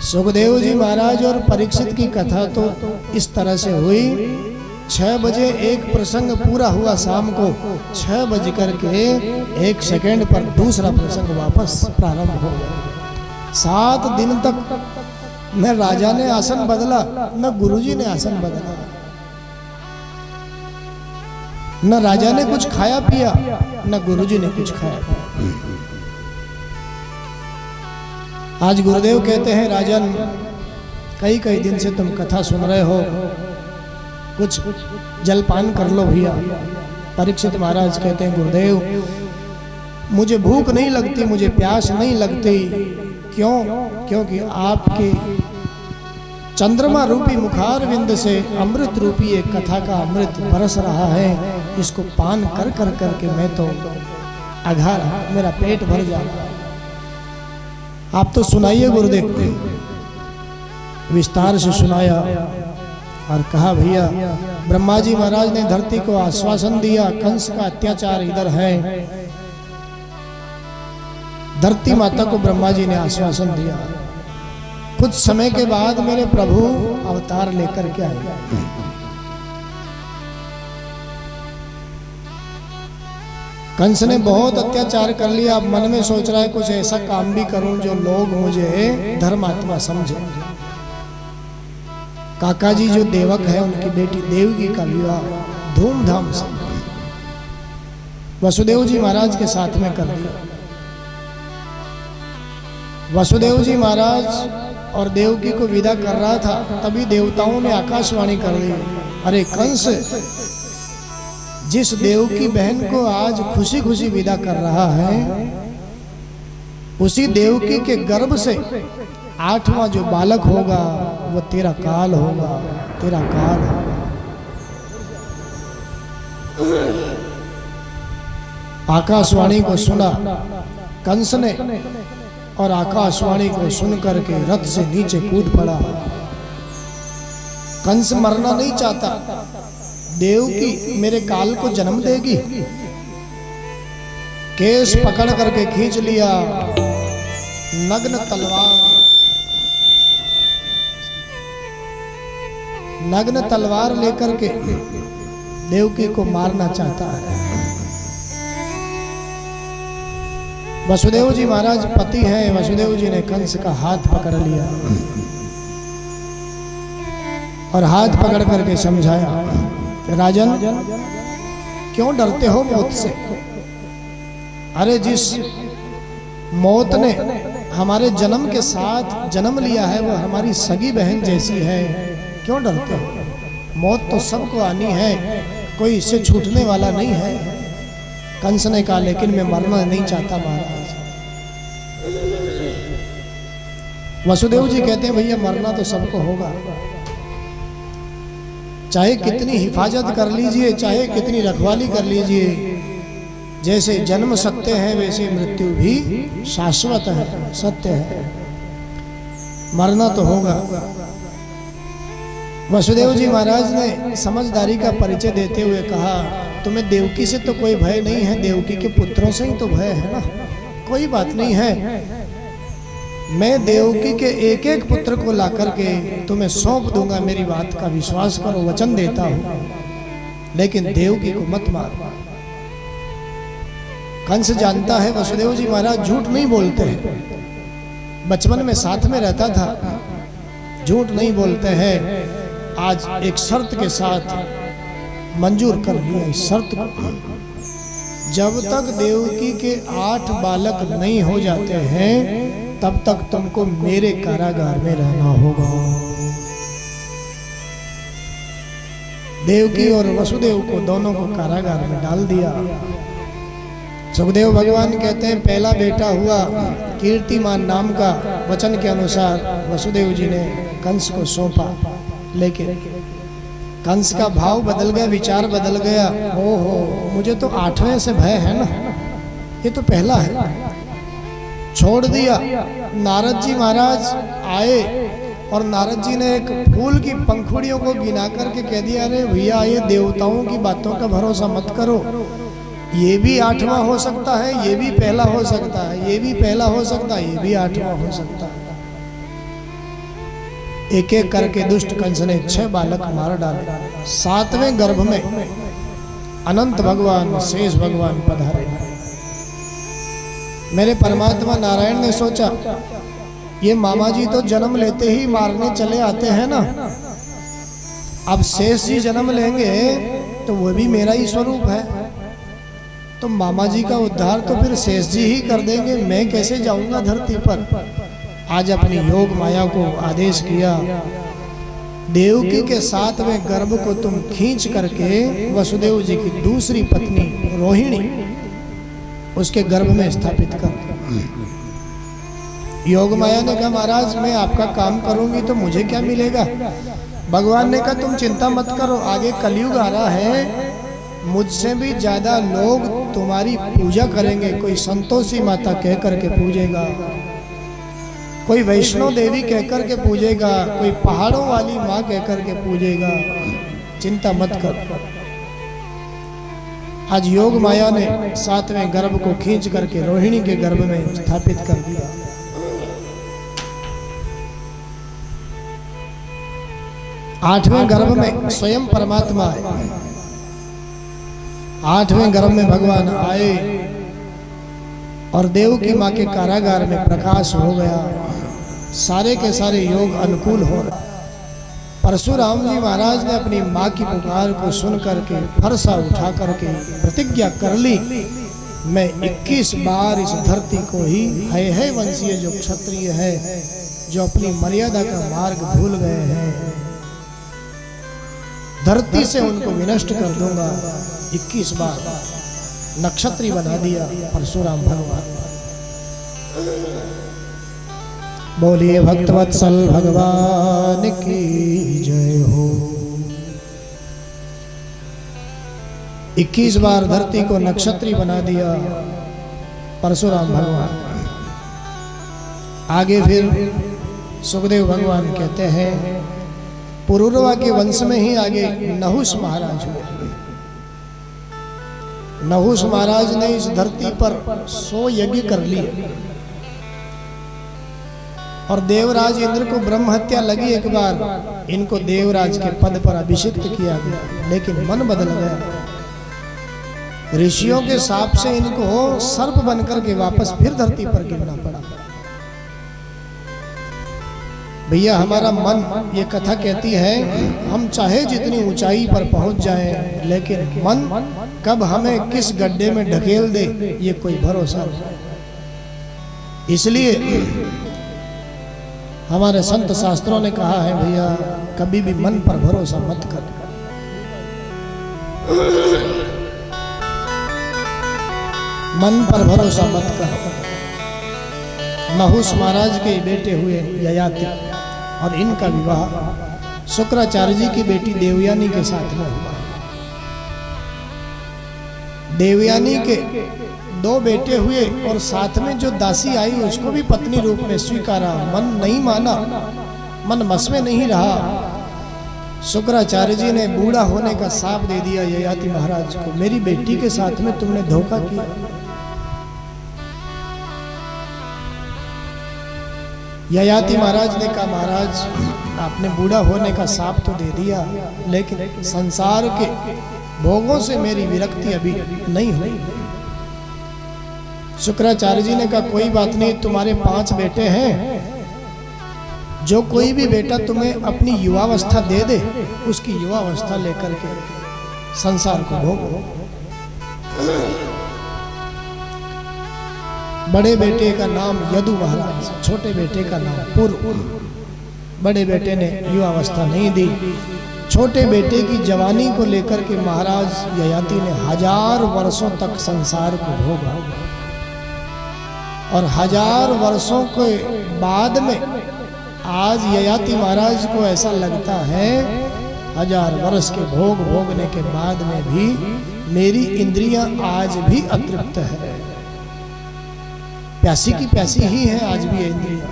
सुखदेव जी महाराज और परीक्षित की कथा तो इस तरह से हुई। 6 बजे एक प्रसंग पूरा हुआ, शाम को 6 बज करके 1 सेकेंड पर दूसरा प्रसंग वापस प्रारंभ हो गया। 7 दिन तक न राजा ने आसन बदला, न गुरुजी ने आसन बदला, न राजा ने कुछ खाया पिया, न गुरुजी ने कुछ खाया पिया। आज गुरुदेव कहते हैं, राजन, कई दिन से तुम कथा सुन रहे हो, कुछ जलपान कर लो भैया। परीक्षित महाराज कहते हैं, गुरुदेव, मुझे भूख नहीं लगती, मुझे प्यास नहीं लगती। क्यों? क्योंकि आपके चंद्रमा रूपी मुखारविंद से अमृत रूपी एक कथा का अमृत बरस रहा है। इसको पान कर कर करके मैं तो अघा रहा, मेरा पेट भर जा रहा। आप तो सुनाइए गुरुदेव। विस्तार से सुनाया और कहा, भैया, ब्रह्मा जी महाराज ने धरती को आश्वासन दिया, कंस का अत्याचार इधर है। धरती माता को ब्रह्मा जी ने आश्वासन दिया, कुछ समय के बाद मेरे प्रभु अवतार लेकर के आएंगे। कंस ने बहुत अत्याचार कर लिया। अब मन में सोच रहा है कुछ ऐसा काम भी करूं जो लोग मुझे धर्मात्मा समझे। काका जी जो देवक है, उनकी बेटी देवकी का विवाह धूमधाम से वसुदेव जी महाराज के साथ में कर दिया। वसुदेव जी महाराज और देवकी को विदा कर रहा था, तभी देवताओं ने आकाशवाणी कर दी, अरे कंस, जिस देवकी बहन को आज खुशी खुशी विदा कर रहा है, उसी देवकी के गर्भ से 8वां जो बालक होगा वो तेरा काल होगा, तेरा काल होगा। आकाशवाणी को सुना कंस ने, और आकाशवाणी को सुन करके रथ से नीचे कूद पड़ा। कंस मरना नहीं चाहता, देवकी मेरे काल को जन्म देगी। केस पकड़ करके खींच लिया, नग्न तलवार लेकर के देवकी को मारना चाहता है। वसुदेव जी महाराज पति हैं, वसुदेव जी ने कंस का हाथ पकड़ लिया और हाथ पकड़ करके समझाया, राजन क्यों डरते हो मौत से? अरे जिस मौत ने हमारे जन्म के साथ जन्म लिया है वो हमारी सगी बहन जैसी है, क्यों डरते हो? मौत तो सबको आनी है, कोई इससे छूटने वाला नहीं है। कंस ने कहा, लेकिन मैं मरना नहीं चाहता महाराज। वसुदेव जी कहते हैं, भैया मरना तो सबको होगा, चाहे कितनी हिफाजत कर लीजिए, चाहे कितनी रखवाली कर लीजिए, जैसे जन्म सत्य है वैसे मृत्यु भी शाश्वत है, सत्य है, मरना तो होगा। वसुदेव जी महाराज ने समझदारी का परिचय देते हुए कहा, तुम्हें देवकी से तो कोई भय नहीं है, देवकी के पुत्रों से ही तो भय है ना। कोई बात नहीं है, मैं देवकी के एक एक पुत्र को ला करके तुम्हें सौंप दूंगा, मेरी बात का विश्वास करो, वचन देता हूं, लेकिन देवकी को मत मारो। कंस जानता है वसुदेव जी महाराज झूठ नहीं बोलते हैं, बचपन में साथ में रहता था, झूठ नहीं बोलते हैं। आज एक शर्त के साथ मंजूर कर लिया, इस शर्त को, जब तक देवकी के 8 बालक नहीं हो जाते हैं तब तक तुमको मेरे कारागार में रहना होगा। देवकी और वसुदेव को दोनों को कारागार में डाल दिया। सुखदेव भगवान कहते हैं, पहला बेटा हुआ कीर्तिमान नाम का, वचन के अनुसार वसुदेव जी ने कंस को सौंपा, लेकिन कंस का भाव बदल गया, विचार बदल गया। ओहो, मुझे तो 8वें से भय है ना, ये तो पहला है, छोड़ दिया। नारद जी महाराज आए और नारद जी ने एक फूल की पंखुड़ियों को गिना करके कह दिया, अरे भैया ये देवताओं की बातों का भरोसा मत करो, ये भी 8वां हो सकता है, ये भी पहला हो सकता है, ये भी पहला हो सकता है, ये भी 8वां हो सकता है। एक एक करके दुष्ट कंस ने 6 बालक मार डाले। 7वें गर्भ में अनंत भगवान शेष भगवान पधारे। मेरे परमात्मा नारायण ने सोचा, ये मामा जी तो जन्म लेते ही मारने चले आते हैं ना, अब शेष जी जन्म लेंगे तो वो भी मेरा ही स्वरूप है, तो मामा जी का उद्धार तो फिर शेष जी ही कर देंगे, मैं कैसे जाऊंगा धरती पर। आज अपनी योग माया को आदेश किया, देवकी के 7वें गर्भ को तुम खींच करके वसुदेव जी की दूसरी पत्नी रोहिणी उसके गर्भ में स्थापित कर। योग माया ने कहा, महाराज मैं आपका काम करूंगी तो मुझे क्या मिलेगा? भगवान ने कहा, तुम चिंता मत करो, आगे कलयुग आ रहा है, मुझसे भी ज्यादा लोग तुम्हारी पूजा करेंगे। कोई संतोषी माता कह करके पूजेगा, कोई वैष्णो देवी कहकर के पूजेगा, कोई पहाड़ों वाली माँ कहकर के पूजेगा, चिंता मत कर। आज योग माया ने 7वें गर्भ को खींच करके रोहिणी के गर्भ में स्थापित कर दिया। आठवें गर्भ में स्वयं परमात्मा आए। 8वें गर्भ में भगवान आए और देव की माँ के कारागार में प्रकाश हो गया, सारे के सारे योग अनुकूल हो रहे। परशुराम जी महाराज ने अपनी माँ की पुकार को सुन करके फरसा उठा करके प्रतिज्ञा कर ली, मैं 21 बार इस धरती को ही है वंशीय जो क्षत्रिय है, जो अपनी मर्यादा का मार्ग भूल गए हैं, धरती से उनको विनष्ट कर दूंगा। 21 बार नक्षत्री बना दिया परशुराम भगवान। बोलिए भक्तवत्सल भगवान की जय हो। 21 बार धरती को नक्षत्री बना दिया परशुराम भगवान। आगे फिर सुखदेव भगवान कहते हैं, पुरुरवा के वंश में ही आगे नहुष महाराज हुए। नहुष महाराज ने इस धरती पर 100 यज्ञ कर लिए और देवराज इंद्र को ब्रह्म हत्या लगी। एक बार इनको देवराज के पद पर अभिषिक्त किया गया, लेकिन मन बदल गया। ऋषियों के शाप से इनको सर्प बनकर के वापस फिर धरती पर गिरना पड़ा। भैया हमारा मन, ये कथा कहती है, हम चाहे जितनी ऊंचाई पर पहुंच जाएं, लेकिन मन कब हमें किस गड्ढे में ढकेल दे ये कोई भरोसा नहीं। इसलिए हमारे संत शास्त्रों ने कहा है, भैया कभी भी मन पर भरोसा मत कर। मन पर भरोसा मत कर। नहुष महाराज के बेटे हुए ययाति और इनका विवाह शुक्राचार्य जी की बेटी देवयानी के साथ में हुआ। देवयानी के 2 बेटे हुए और साथ में जो दासी आई उसको भी पत्नी रूप में स्वीकारा। मन नहीं माना, मन बस में नहीं रहा। शुक्राचार्य जी ने बूढ़ा होने का शाप दे दिया ययाति महाराज को, मेरी बेटी के साथ में तुमने धोखा किया। ययाति महाराज ने कहा, महाराज आपने बूढ़ा होने का शाप तो दे दिया, लेकिन संसार के भोगों से मेरी विरक्ति अभी नहीं हुई। शुक्राचार्य जी ने कहा, कोई बात नहीं, तुम्हारे 5 बेटे हैं, जो कोई भी बेटा तुम्हें अपनी युवावस्था दे दे, उसकी युवावस्था लेकर के संसार को भोगो। बड़े बेटे का नाम यदु महाराज, छोटे बेटे का नाम पूर्व। बड़े बेटे ने युवावस्था नहीं दी, छोटे बेटे की जवानी को लेकर के महाराज ययाति ने 1000 वर्षों तक संसार को भोगा। और 1000 वर्षों के बाद में आज ययाति महाराज को ऐसा लगता है, 1000 वर्ष के भोग भोगने के बाद में भी मेरी इंद्रियां आज भी अतृप्त है। प्यासी की प्यासी ही है आज भी ये इंद्रियां।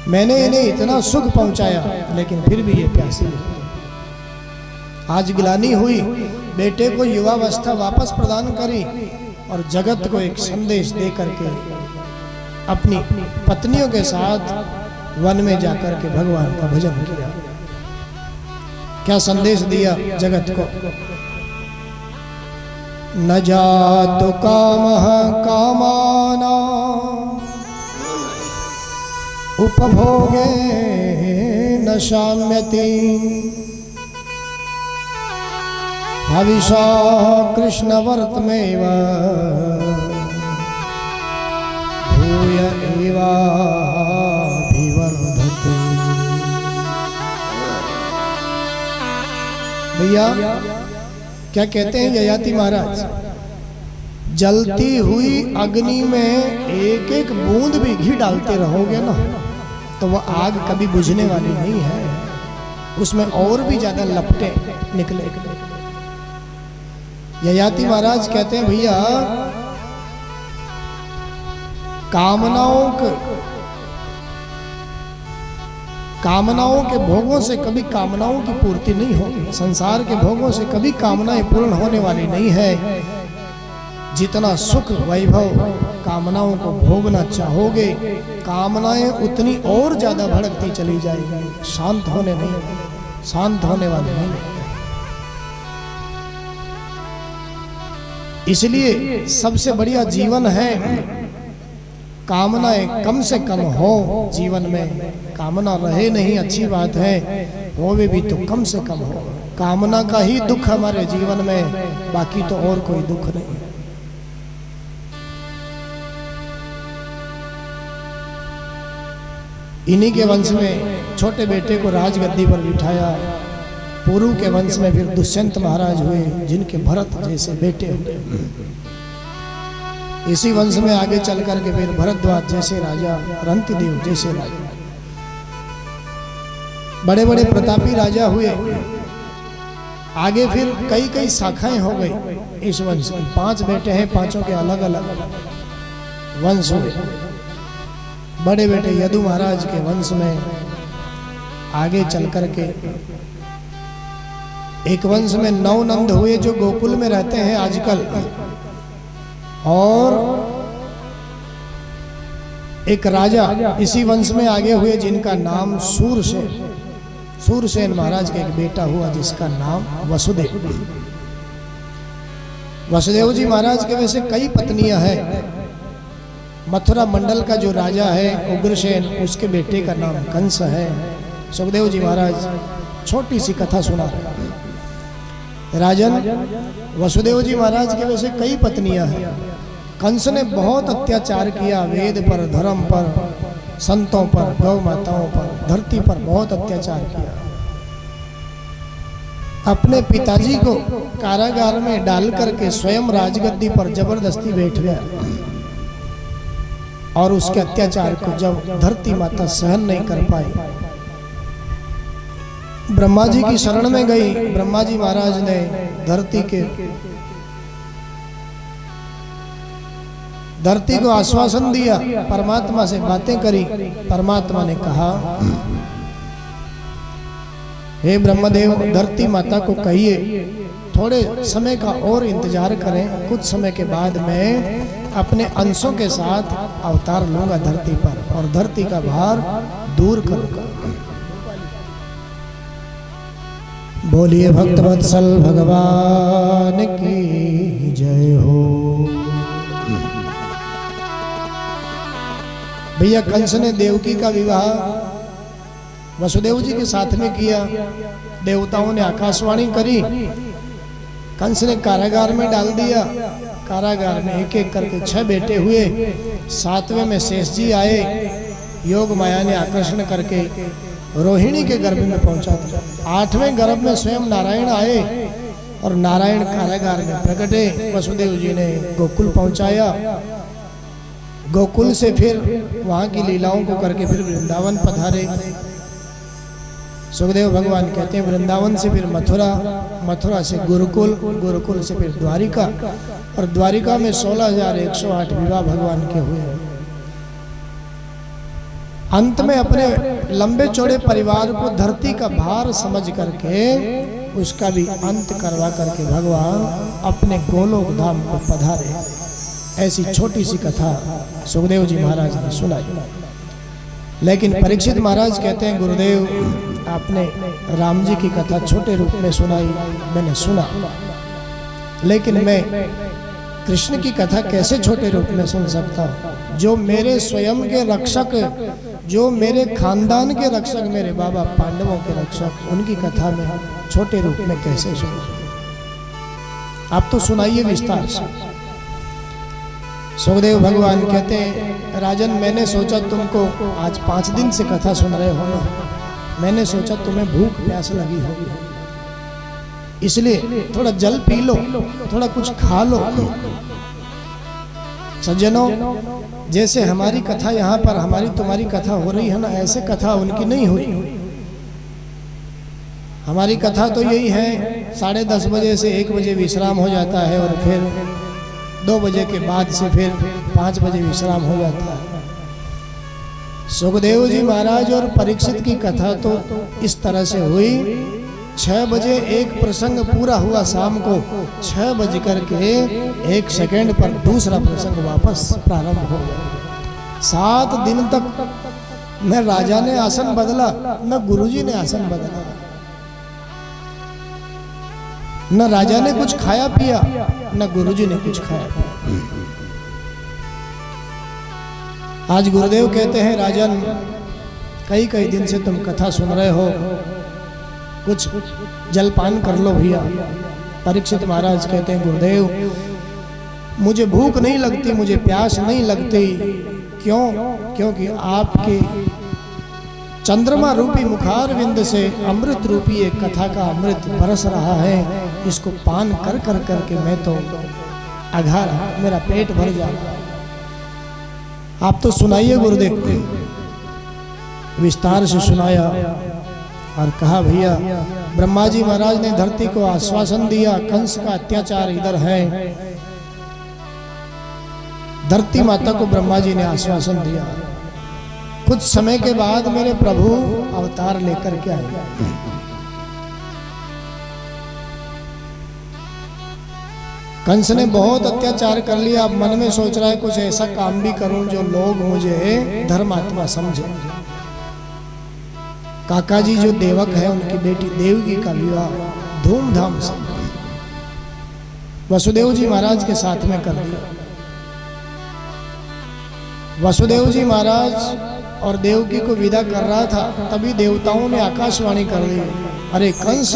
मैंने इन्हें इतना सुख पहुंचाया, लेकिन फिर भी ये प्यासी है। आज गिलानी हुई, बेटे को युवावस्था वापस प्रदान करी और जगत को एक संदेश दे करके अपनी पत्नियों के साथ वन में जाकर के भगवान का भजन किया। क्या संदेश दिया जगत को? न जातु कामः कामाना उपभोगे न शाम्यति हविषा कृष्णवर्तमेव भूय एवाभिवर्धते। भैया क्या कहते हैं ययाति महाराज, जलती हुई अग्नि में एक एक बूंद भी घी डालते रहोगे ना, तो वह आग कभी बुझने वाली नहीं है, उसमें और भी ज्यादा लपटें निकले। ययाति महाराज कहते हैं, भैया कामनाओं के भोगों से कभी कामनाओं की पूर्ति नहीं होगी। संसार के भोगों से कभी कामनाएं पूर्ण होने वाली नहीं है। जितना सुख वैभव कामनाओं को भोगना चाहोगे, कामनाएं उतनी और ज्यादा भड़कती चली जाएगी, शांत होने वाले नहीं। इसलिए सबसे बढ़िया जीवन है कामनाएं कम से कम हो जीवन में। कामना रहे नहीं अच्छी बात है, होवे भी तो कम से कम हो। कामना का ही दुख हमारे जीवन में, बाकी तो और कोई दुख नहीं है। इन्हीं के वंश में छोटे बेटे को राजगद्दी पर बिठाया। पुरु के वंश में फिर दुष्यंत महाराज हुए, जिनके भरत जैसे बेटे हुए। इसी वंश में आगे चल करके फिर भरद्वाज जैसे राजा, रंतिदेव जैसे राजा, बड़े बड़े प्रतापी राजा हुए। आगे फिर कई कई शाखाएं हो गई इस वंश की। 5 बेटे हैं, 5 के अलग अलग वंश हुए। बड़े बेटे यदु महाराज के वंश में आगे चल करके एक वंश में 9 नंद हुए, जो गोकुल में रहते हैं आजकल। और एक राजा इसी वंश में आगे हुए, जिनका नाम सूरसेन। सूरसेन महाराज का एक बेटा हुआ, जिसका नाम वसुदेव। वसुदेव जी महाराज के वैसे कई पत्नियां हैं। मथुरा मंडल का जो राजा है उग्रसेन, उसके बेटे का नाम कंस है। सुखदेव जी महाराज छोटी सी कथा सुना रहे हैं। राजन, वसुदेव जी महाराज के वैसे कई पत्नियां हैं। कंस ने बहुत अत्याचार किया, वेद पर, धर्म पर, संतों पर, गौ माताओं पर, धरती पर बहुत अत्याचार किया। अपने पिताजी को कारागार में डाल करके स्वयं राजगद्दी पर जबरदस्ती बैठ गया। और उसके अत्याचार को जब धरती माता सहन नहीं कर पाई, ब्रह्मा जी की शरण में गई। ब्रह्मा जी महाराज ने धरती को आश्वासन दिया, परमात्मा से बातें करी। परमात्मा ने कहा, हे ब्रह्मदेव, धरती माता को कहिए थोड़े समय का और इंतजार करें। कुछ समय के बाद मैं अपने अंशों के साथ अवतार लूंगा धरती पर और धरती का भार दूर करूंगा। बोलिए भक्तवत्सल भगवान की जय हो। भैया, कंस ने देवकी का विवाह वसुदेव जी के साथ में किया। देवताओं ने आकाशवाणी करी, कंस ने कारागार में डाल दिया। कारागार में एक एक करके 6 बेटे हुए। 7वें में शेष जी आए। योग माया ने आकर्षण करके रोहिणी के गर्भ में पहुंचा दिया। 8वें गर्भ में स्वयं नारायण आए और नारायण कारागार में प्रकटे। वसुदेव जी ने गोकुल पहुंचाया। गोकुल से फिर वहां की लीलाओं को करके फिर वृंदावन पधारे। सुखदेव भगवान कहते हैं वृंदावन से फिर मथुरा, मथुरा से गुरुकुल, गुरुकुल से फिर द्वारिका, और द्वारिका में 16,108 विवाह भगवान के हुए। अंत में अपने लंबे चौड़े परिवार को धरती का भार समझ करके उसका भी अंत करवा करके भगवान अपने गोलोक धाम को पधारे। ऐसी छोटी सी कथा सुखदेव जी महाराज ने सुनाई। लेकिन परीक्षित महाराज कहते हैं, गुरुदेव, आपने राम जी की कथा छोटे रूप में सुनाई, मैंने सुना, लेकिन मैं कृष्ण की कथा कैसे छोटे रूप में सुन सकता हूँ? जो मेरे स्वयं के रक्षक, जो मेरे खानदान के रक्षक, मेरे बाबा पांडवों के रक्षक, उनकी कथा में छोटे रूप में कैसे सुन? आप तो सुनाइए विस्तार से। सुखदेव भगवान कहते हैं, राजन, मैंने सोचा तुमको आज 5 दिन से कथा सुन रहे हो ना, मैंने सोचा तुम्हें भूख प्यास लगी होगी, इसलिए थोड़ा जल पी लो, थोड़ा कुछ खा लो। सज्जनों, जैसे हमारी कथा यहाँ पर हमारी तुम्हारी कथा हो रही है ना, ऐसे कथा उनकी नहीं हुई। हमारी कथा तो यही है, 10:30 बजे से 1 बजे विश्राम हो जाता है और फिर 2 बजे के बाद से फिर 5 बजे विश्राम हो जाता है। सुखदेव जी महाराज और परीक्षित की कथा तो इस तरह से हुई। 6 बजे एक प्रसंग पूरा हुआ, शाम को 6 बज करके 1 सेकेंड पर दूसरा प्रसंग वापस प्रारंभ हो गया। 7 दिन तक न राजा ने आसन बदला, न गुरुजी ने आसन बदला, न राजा ने कुछ खाया पिया, न गुरुजी ने कुछ खाया पिया। आज गुरुदेव कहते हैं, राजन, कई दिन से तुम कथा सुन रहे हो, कुछ जलपान कर लो भैया। परीक्षित महाराज कहते हैं, गुरुदेव, मुझे भूख नहीं लगती, मुझे प्यास नहीं लगती। क्यों? क्योंकि आपके चंद्रमा रूपी मुखारविंद से अमृत रूपी एक कथा का अमृत बरस रहा है। इसको पान कर कर करके मैं तो अघा रहा, मेरा पेट भर जा रहा। आप तो सुनाइए गुरुदेव। विस्तार से सुनाया और कहा भैया ब्रह्मा जी महाराज ने धरती को आश्वासन दिया, कंस का अत्याचार इधर है। धरती माता को ब्रह्मा जी ने आश्वासन दिया, कुछ समय के बाद मेरे प्रभु अवतार लेकर के आएगा। कंस ने बहुत अत्याचार कर लिया। अब मन में सोच रहा है कुछ ऐसा काम भी करूं जो लोग मुझे धर्मात्मा समझे। काका जी जो देवक है उनकी बेटी देवकी का विवाह धूमधाम से वसुदेव जी महाराज के साथ में कर दिया। वसुदेव जी महाराज और देवकी को विदा कर रहा था, तभी देवताओं ने आकाशवाणी कर दी, अरे कंस,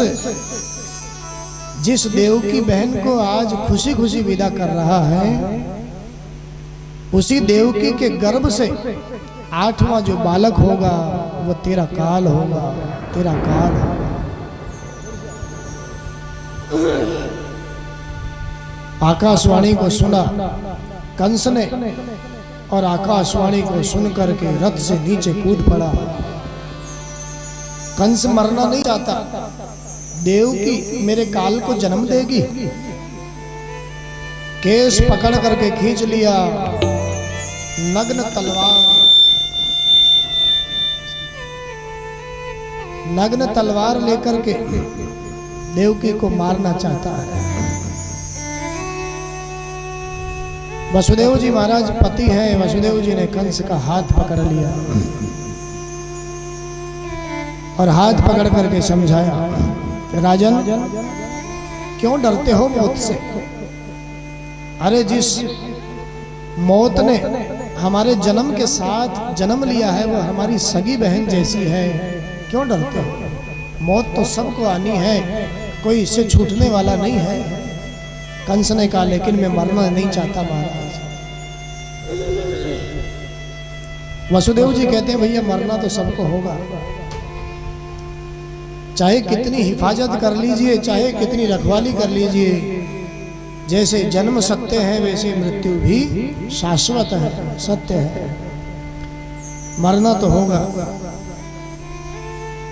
जिस देवकी बहन को आज खुशी खुशी विदा कर रहा है, उसी देवकी के गर्भ से 8वां जो बालक होगा वो तेरा काल होगा, तेरा काल होगा। आकाशवाणी को सुना कंस ने और आकाशवाणी को सुन करके रथ से नीचे कूद पड़ा। कंस मरना नहीं चाहता, देवकी मेरे काल को जन्म देगी। केस पकड़ करके खींच लिया, नग्न तलवार लेकर के देवकी को मारना चाहता है। वसुदेव जी महाराज पति हैं, वसुदेव जी ने कंस का हाथ पकड़ लिया और हाथ पकड़ करके समझाया, राजन क्यों डरते हो मौत से? अरे जिस मौत ने हमारे जन्म के साथ जन्म लिया है वो हमारी सगी बहन जैसी है, क्यों डरते हो? मौत तो सबको आनी है, कोई इससे छूटने वाला नहीं है। कंस ने कहा लेकिन मैं मरना नहीं चाहता महाराज। वसुदेव जी कहते हैं भैया मरना तो सबको होगा, चाहे कितनी हिफाजत कर लीजिए, चाहे कितनी रखवाली कर लीजिए, जैसे जन्म सत्य है वैसे मृत्यु भी शाश्वत है, सत्य है, मरना तो होगा।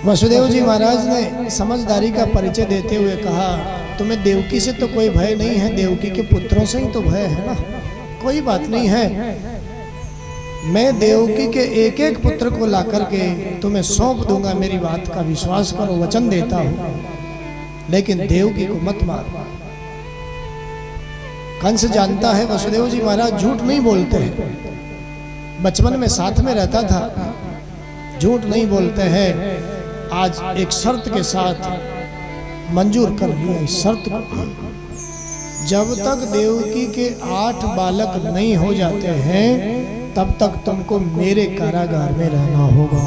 वसुदेव जी महाराज ने समझदारी का परिचय देते हुए कहा, तुम्हें देवकी से तो कोई भय नहीं है, देवकी के पुत्रों से ही तो भय है ना। कोई बात नहीं है, मैं देवकी के एक एक पुत्र को ला करके तुम्हें सौंप दूंगा, मेरी बात का विश्वास करो, वचन देता हूं, लेकिन देवकी को मत मारो। कंस जानता है वसुदेव जी महाराज झूठ नहीं बोलते हैं, बचपन में साथ में रहता था, झूठ नहीं बोलते हैं। आज एक शर्त के साथ मंजूर कर लिया, इस शर्त को, जब तक देवकी के 8 बालक नहीं हो जाते हैं तब तक तुमको मेरे कारागार में रहना होगा।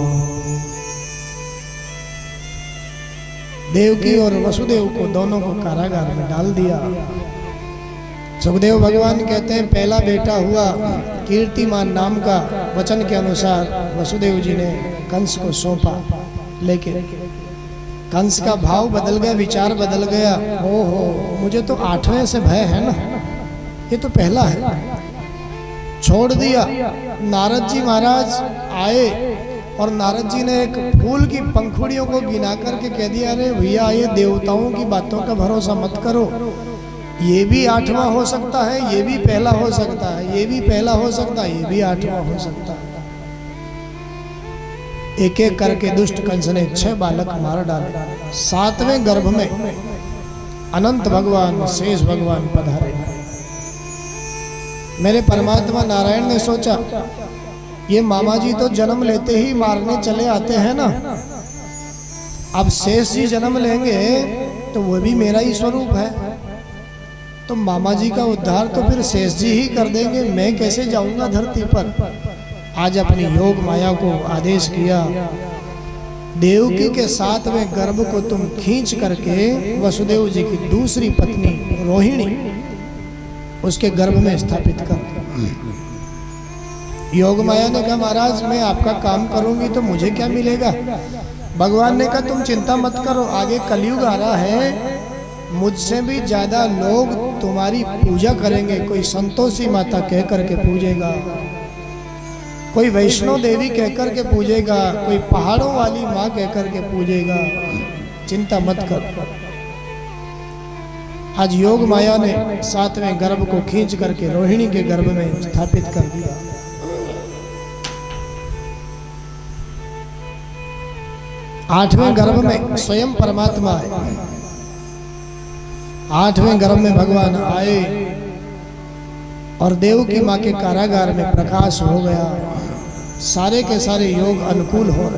देवकी और वसुदेव को दोनों को कारागार में डाल दिया। सुखदेव भगवान कहते हैं पहला बेटा हुआ कीर्तिमान नाम का, वचन के अनुसार वसुदेव जी ने कंस को सौंपा, लेकिन कंस का भाव बदल गया, विचार बदल गया। ओहो, मुझे तो 8वें से भय है ना, ये तो पहला है, छोड़ दिया। नारद जी महाराज आए और नारद जी ने एक फूल की पंखुड़ियों को गिना करके कह दिया, अरे भैया ये देवताओं की बातों का भरोसा मत करो, ये भी 8वां हो सकता है, ये भी पहला हो सकता है, ये भी पहला हो सकता है, ये भी 8वां हो सकता है। एक एक करके दुष्ट कंस ने 6 बालक मार डाले। 7वें गर्भ में अनंत भगवान शेष भगवान पधारे। मेरे परमात्मा नारायण ने सोचा ये मामा जी तो जन्म लेते ही मारने चले आते हैं ना, अब शेष जी जन्म लेंगे तो वो भी मेरा ही स्वरूप है, तो मामा जी का उद्धार तो फिर शेष जी ही कर देंगे, मैं कैसे जाऊंगा धरती पर। आज अपनी योग माया को आदेश किया, देवकी के 7वें गर्भ को तुम खींच करके वसुदेव जी की दूसरी पत्नी रोहिणी उसके गर्भ में स्थापित कर। योग माया ने कहा महाराज मैं आपका काम करूंगी तो मुझे क्या मिलेगा? भगवान ने कहा तुम चिंता मत करो, आगे कलयुग आ रहा है, मुझसे भी ज्यादा लोग तुम्हारी पूजा करेंगे। कोई संतोषी माता कह करके पूजेगा, कोई वैष्णो देवी कह करके पूजेगा, कोई पहाड़ों वाली माँ कह करके पूजेगा। चिंता मत कर। आज योग माया ने 7वें गर्भ को खींच करके रोहिणी के गर्भ में स्थापित कर दिया। आठवें गर्भ में स्वयं परमात्मा है। 8वें गर्भ में भगवान आए और देव की माँ के कारागार में प्रकाश हो गया। सारे के सारे योग अनुकूल हो रहे।